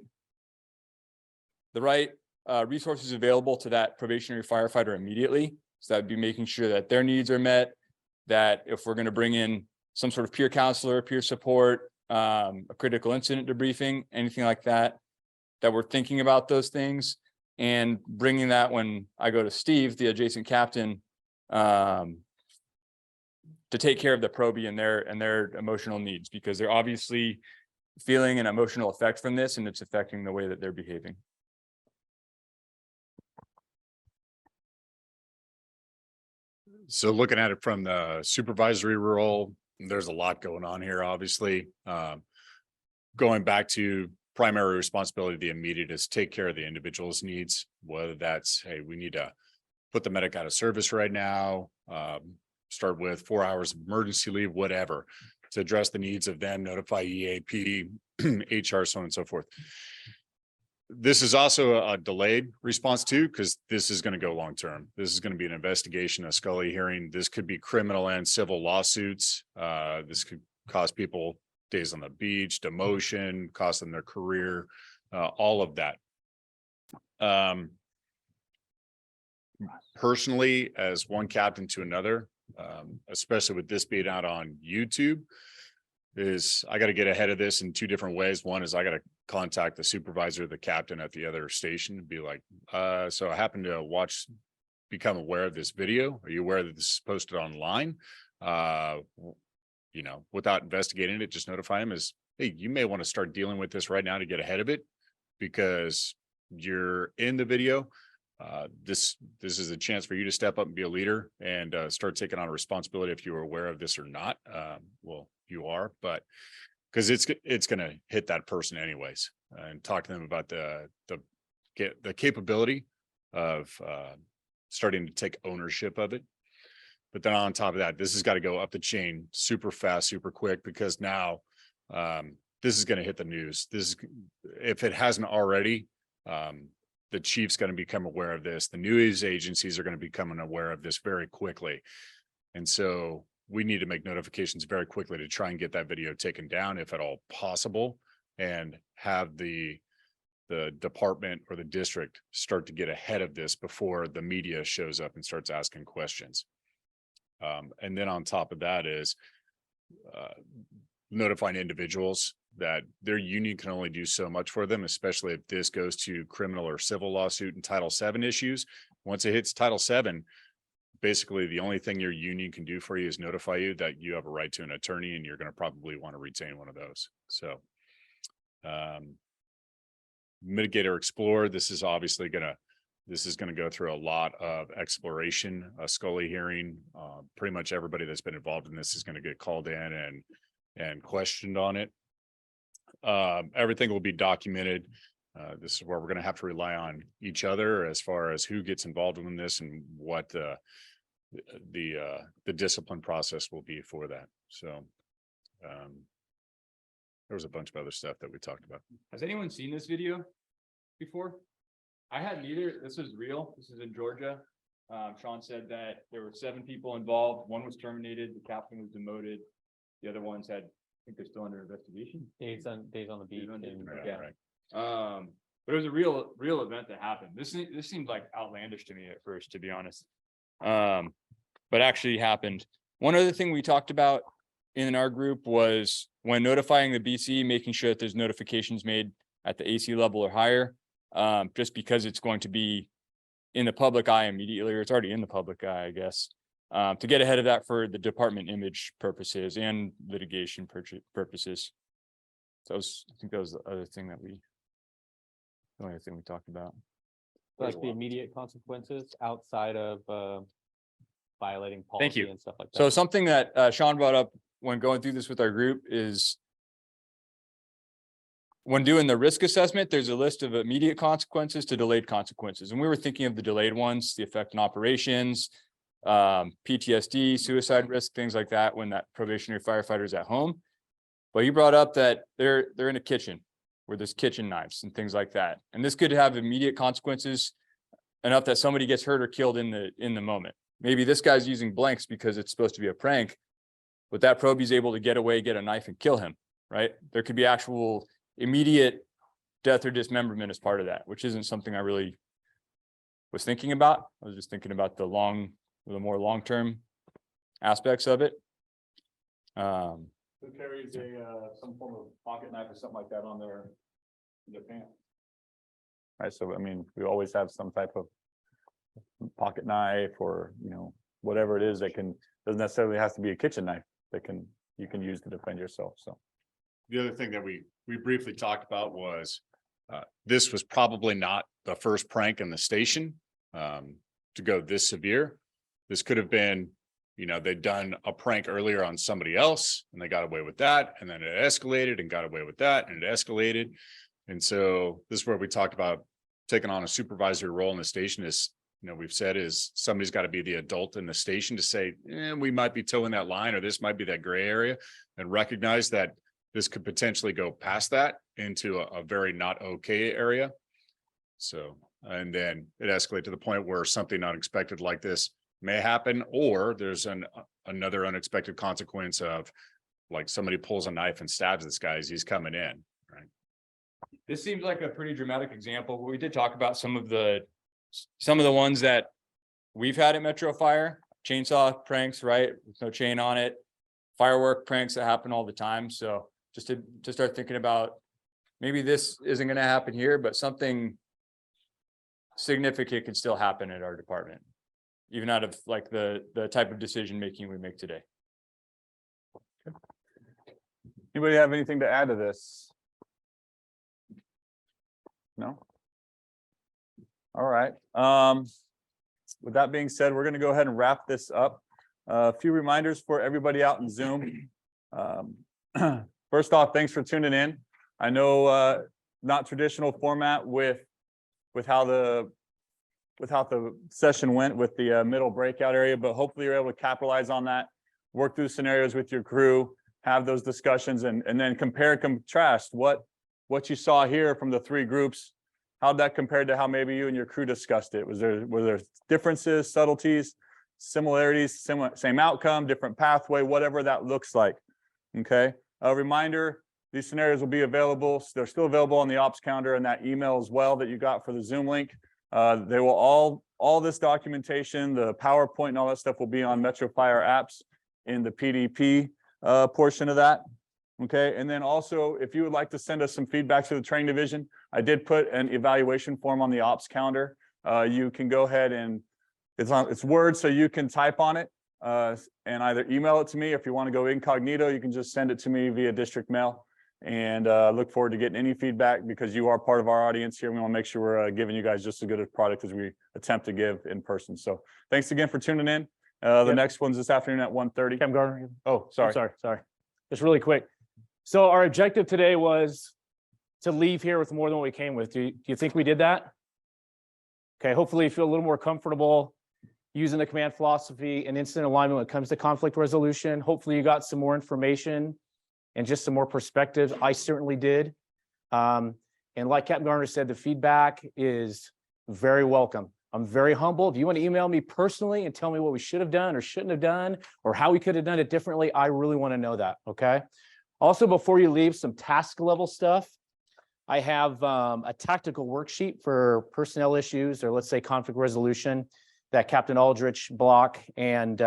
resources available to that probationary firefighter immediately. So that would be making sure that their needs are met, that if we're going to bring in some sort of peer counselor, peer support, a critical incident debriefing, anything like that, that we're thinking about those things and bringing that when I go to Steve, the adjacent captain, to take care of the probie and their emotional needs, because they're obviously feeling an emotional effect from this and it's affecting the way that they're behaving. So looking at it from the supervisory role, there's a lot going on here, obviously. Going back to primary responsibility, the immediate is take care of the individual's needs, whether that's, hey, we need to put the medic out of service right now, start with 4 hours of emergency leave, whatever, to address the needs of them, notify EAP, HR, so on and so forth. This is also a delayed response too, because this is going to go long term. This is going to be an investigation, a Scully hearing. This could be criminal and civil lawsuits. This could cost people days on the beach, demotion, cost them their career, all of that. Personally, as one captain to another, especially with this being out on YouTube, is I got to get ahead of this in two different ways. One is I got to contact the supervisor, the captain at the other station, and be like, so I happen to become aware of this video. Are you aware that this is posted online? You know, without investigating it, just notify him as, hey, you may want to start dealing with this right now to get ahead of it because you're in the video. This is a chance for you to step up and be a leader and start taking on responsibility if you were aware of this or not. Well, you are, but because it's going to hit that person anyways, and talk to them about the capability of starting to take ownership of it. But then on top of that, this has got to go up the chain super fast, super quick, because now this is going to hit the news. This is, if it hasn't already, the chief's going to become aware of this. The news agencies are going to become aware of this very quickly. And so we need to make notifications very quickly to try and get that video taken down if at all possible, and have the department or the district start to get ahead of this before the media shows up and starts asking questions. And then on top of that is notifying individuals that their union can only do so much for them, especially if this goes to criminal or civil lawsuit and Title VII issues. Once it hits Title VII, basically the only thing your union can do for you is notify you that you have a right to an attorney, and you're going to probably want to retain one of those. So mitigate or explore, this is obviously going to go through a lot of exploration, a Scully hearing. Pretty much everybody that's been involved in this is going to get called in and questioned on it. Everything will be documented. This is where we're going to have to rely on each other as far as who gets involved in this and what the discipline process will be for that. So there was a bunch of other stuff that we talked about. Has anyone seen this video before? I hadn't either. This is real. This is in Georgia. Sean said that there were 7 people involved. 1 was terminated. The captain was demoted. The other ones had, I think they're still under investigation. Days on the beat. Yeah. But it was a real event that happened. This seemed like outlandish to me at first, to be honest. But actually happened. One other thing we talked about in our group was when notifying the BC, making sure that there's notifications made at the AC level or higher, just because it's going to be in the public eye immediately, or it's already in the public eye, I guess, to get ahead of that for the department image purposes and litigation purposes. So I think that was the other thing that the only other thing we talked about. Like the immediate consequences outside of violating Thank you. policy and stuff like that. So something that Sean brought up when going through this with our group is when doing the risk assessment, there's a list of immediate consequences to delayed consequences. And we were thinking of the delayed ones, the effect on operations, PTSD, suicide risk, things like that when that probationary firefighter is at home. But you brought up that they're in a kitchen where there's kitchen knives and things like that. And this could have immediate consequences enough that somebody gets hurt or killed in the moment. Maybe this guy's using blanks because it's supposed to be a prank, but that probie's able to get away, get a knife and kill him, right? There could be actual immediate death or dismemberment as part of that, which isn't something I really was thinking about. I was just thinking about the more long-term aspects of it. Who carries some form of pocket knife or something like that on their pants? Right, so I mean, we always have some type of pocket knife or, whatever it is that doesn't necessarily have to be a kitchen knife that you can use to defend yourself. So The other thing that we briefly talked about was this was probably not the first prank in the station to go this severe. This could have been, they'd done a prank earlier on somebody else and they got away with that. And then it escalated and got away with that and it escalated. And so this is where we talked about taking on a supervisory role in the station is, we've said is somebody's got to be the adult in the station to say, we might be towing that line or this might be that gray area, and recognize that this could potentially go past that into a very not okay area. So, and then it escalates to the point where something unexpected like this may happen, or there's another unexpected consequence of like somebody pulls a knife and stabs this guy as he's coming in, right? This seems like a pretty dramatic example. We did talk about some of the ones that we've had at Metro Fire, chainsaw pranks, right? With no chain on it, firework pranks that happen all the time. So just to start thinking about maybe this isn't going to happen here, but something significant can still happen at our department, even out of like the type of decision making we make today. anybody have anything to add to this? No? All right. With that being said, we're going to go ahead and wrap this up. A few reminders for everybody out in Zoom. First off, thanks for tuning in. I know not traditional format with how the session went with the middle breakout area, but hopefully you're able to capitalize on that, work through scenarios with your crew, have those discussions and then compare, contrast what you saw here from the three groups. How'd that compare to how maybe you and your crew discussed it? Were there differences, subtleties, similarities, same outcome, different pathway, whatever that looks like? Okay. A reminder, these scenarios will be available. They're still available on the ops calendar and that email as well that you got for the Zoom link. They will all this documentation, the PowerPoint and all that stuff will be on Metro Fire apps in the PDP portion of that. Okay, and then also, if you would like to send us some feedback to the training division, I did put an evaluation form on the ops calendar. You can go ahead and it's Word, so you can type on it and either email it to me. If you want to go incognito, you can just send it to me via district mail. And look forward to getting any feedback because you are part of our audience here. We want to make sure we're giving you guys just as good a product as we attempt to give in person. So thanks again for tuning in. The next one's this afternoon at 1:30. Captain Gardner. Oh, sorry. Sorry. Just really quick. So our objective today was to leave here with more than what we came with. Do you think we did that? Okay, hopefully you feel a little more comfortable using the command philosophy and incident alignment when it comes to conflict resolution. Hopefully you got some more information and just some more perspective. I certainly did. And like Captain Garner said, the feedback is very welcome. I'm very humble. If you want to email me personally and tell me what we should have done or shouldn't have done, or how we could have done it differently, I really want to know that, okay? Also, before you leave, some task level stuff. I have a tactical worksheet for personnel issues, or let's say conflict resolution, that Captain Aldrich, Block, and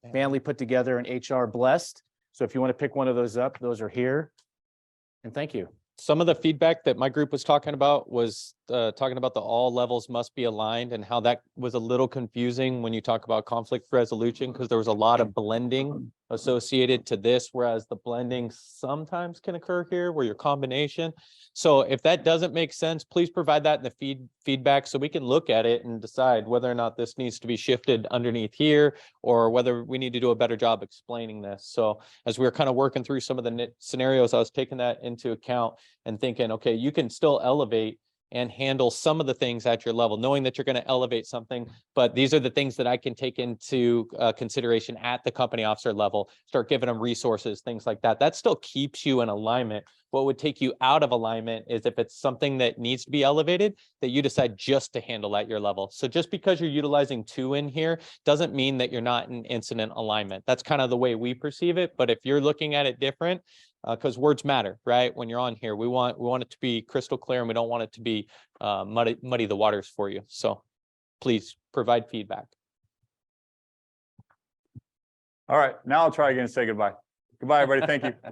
Manley put together and HR blessed. So if you want to pick one of those up, those are here. And thank you. Some of the feedback that my group was talking about was talking about the all levels must be aligned and how that was a little confusing when you talk about conflict resolution, because there was a lot of blending associated to this, whereas the blending sometimes can occur here where your combination. So if that doesn't make sense, please provide that in the feedback so we can look at it and decide whether or not this needs to be shifted underneath here or whether we need to do a better job explaining this. So as we were kind of working through some of the scenarios, I was taking that into account and thinking, okay, you can still elevate and handle some of the things at your level, knowing that you're going to elevate something. But these are the things that I can take into consideration at the company officer level, start giving them resources, things like that. That still keeps you in alignment. What would take you out of alignment is if it's something that needs to be elevated, that you decide just to handle at your level. So just because you're utilizing 2 in here doesn't mean that you're not in incident alignment. That's kind of the way we perceive it. But if you're looking at it different, because words matter, right? When you're on here, we want it to be crystal clear, and we don't want it to be muddy the waters for you. So please provide feedback. All right, now I'll try again and say goodbye. Goodbye, everybody. Thank you.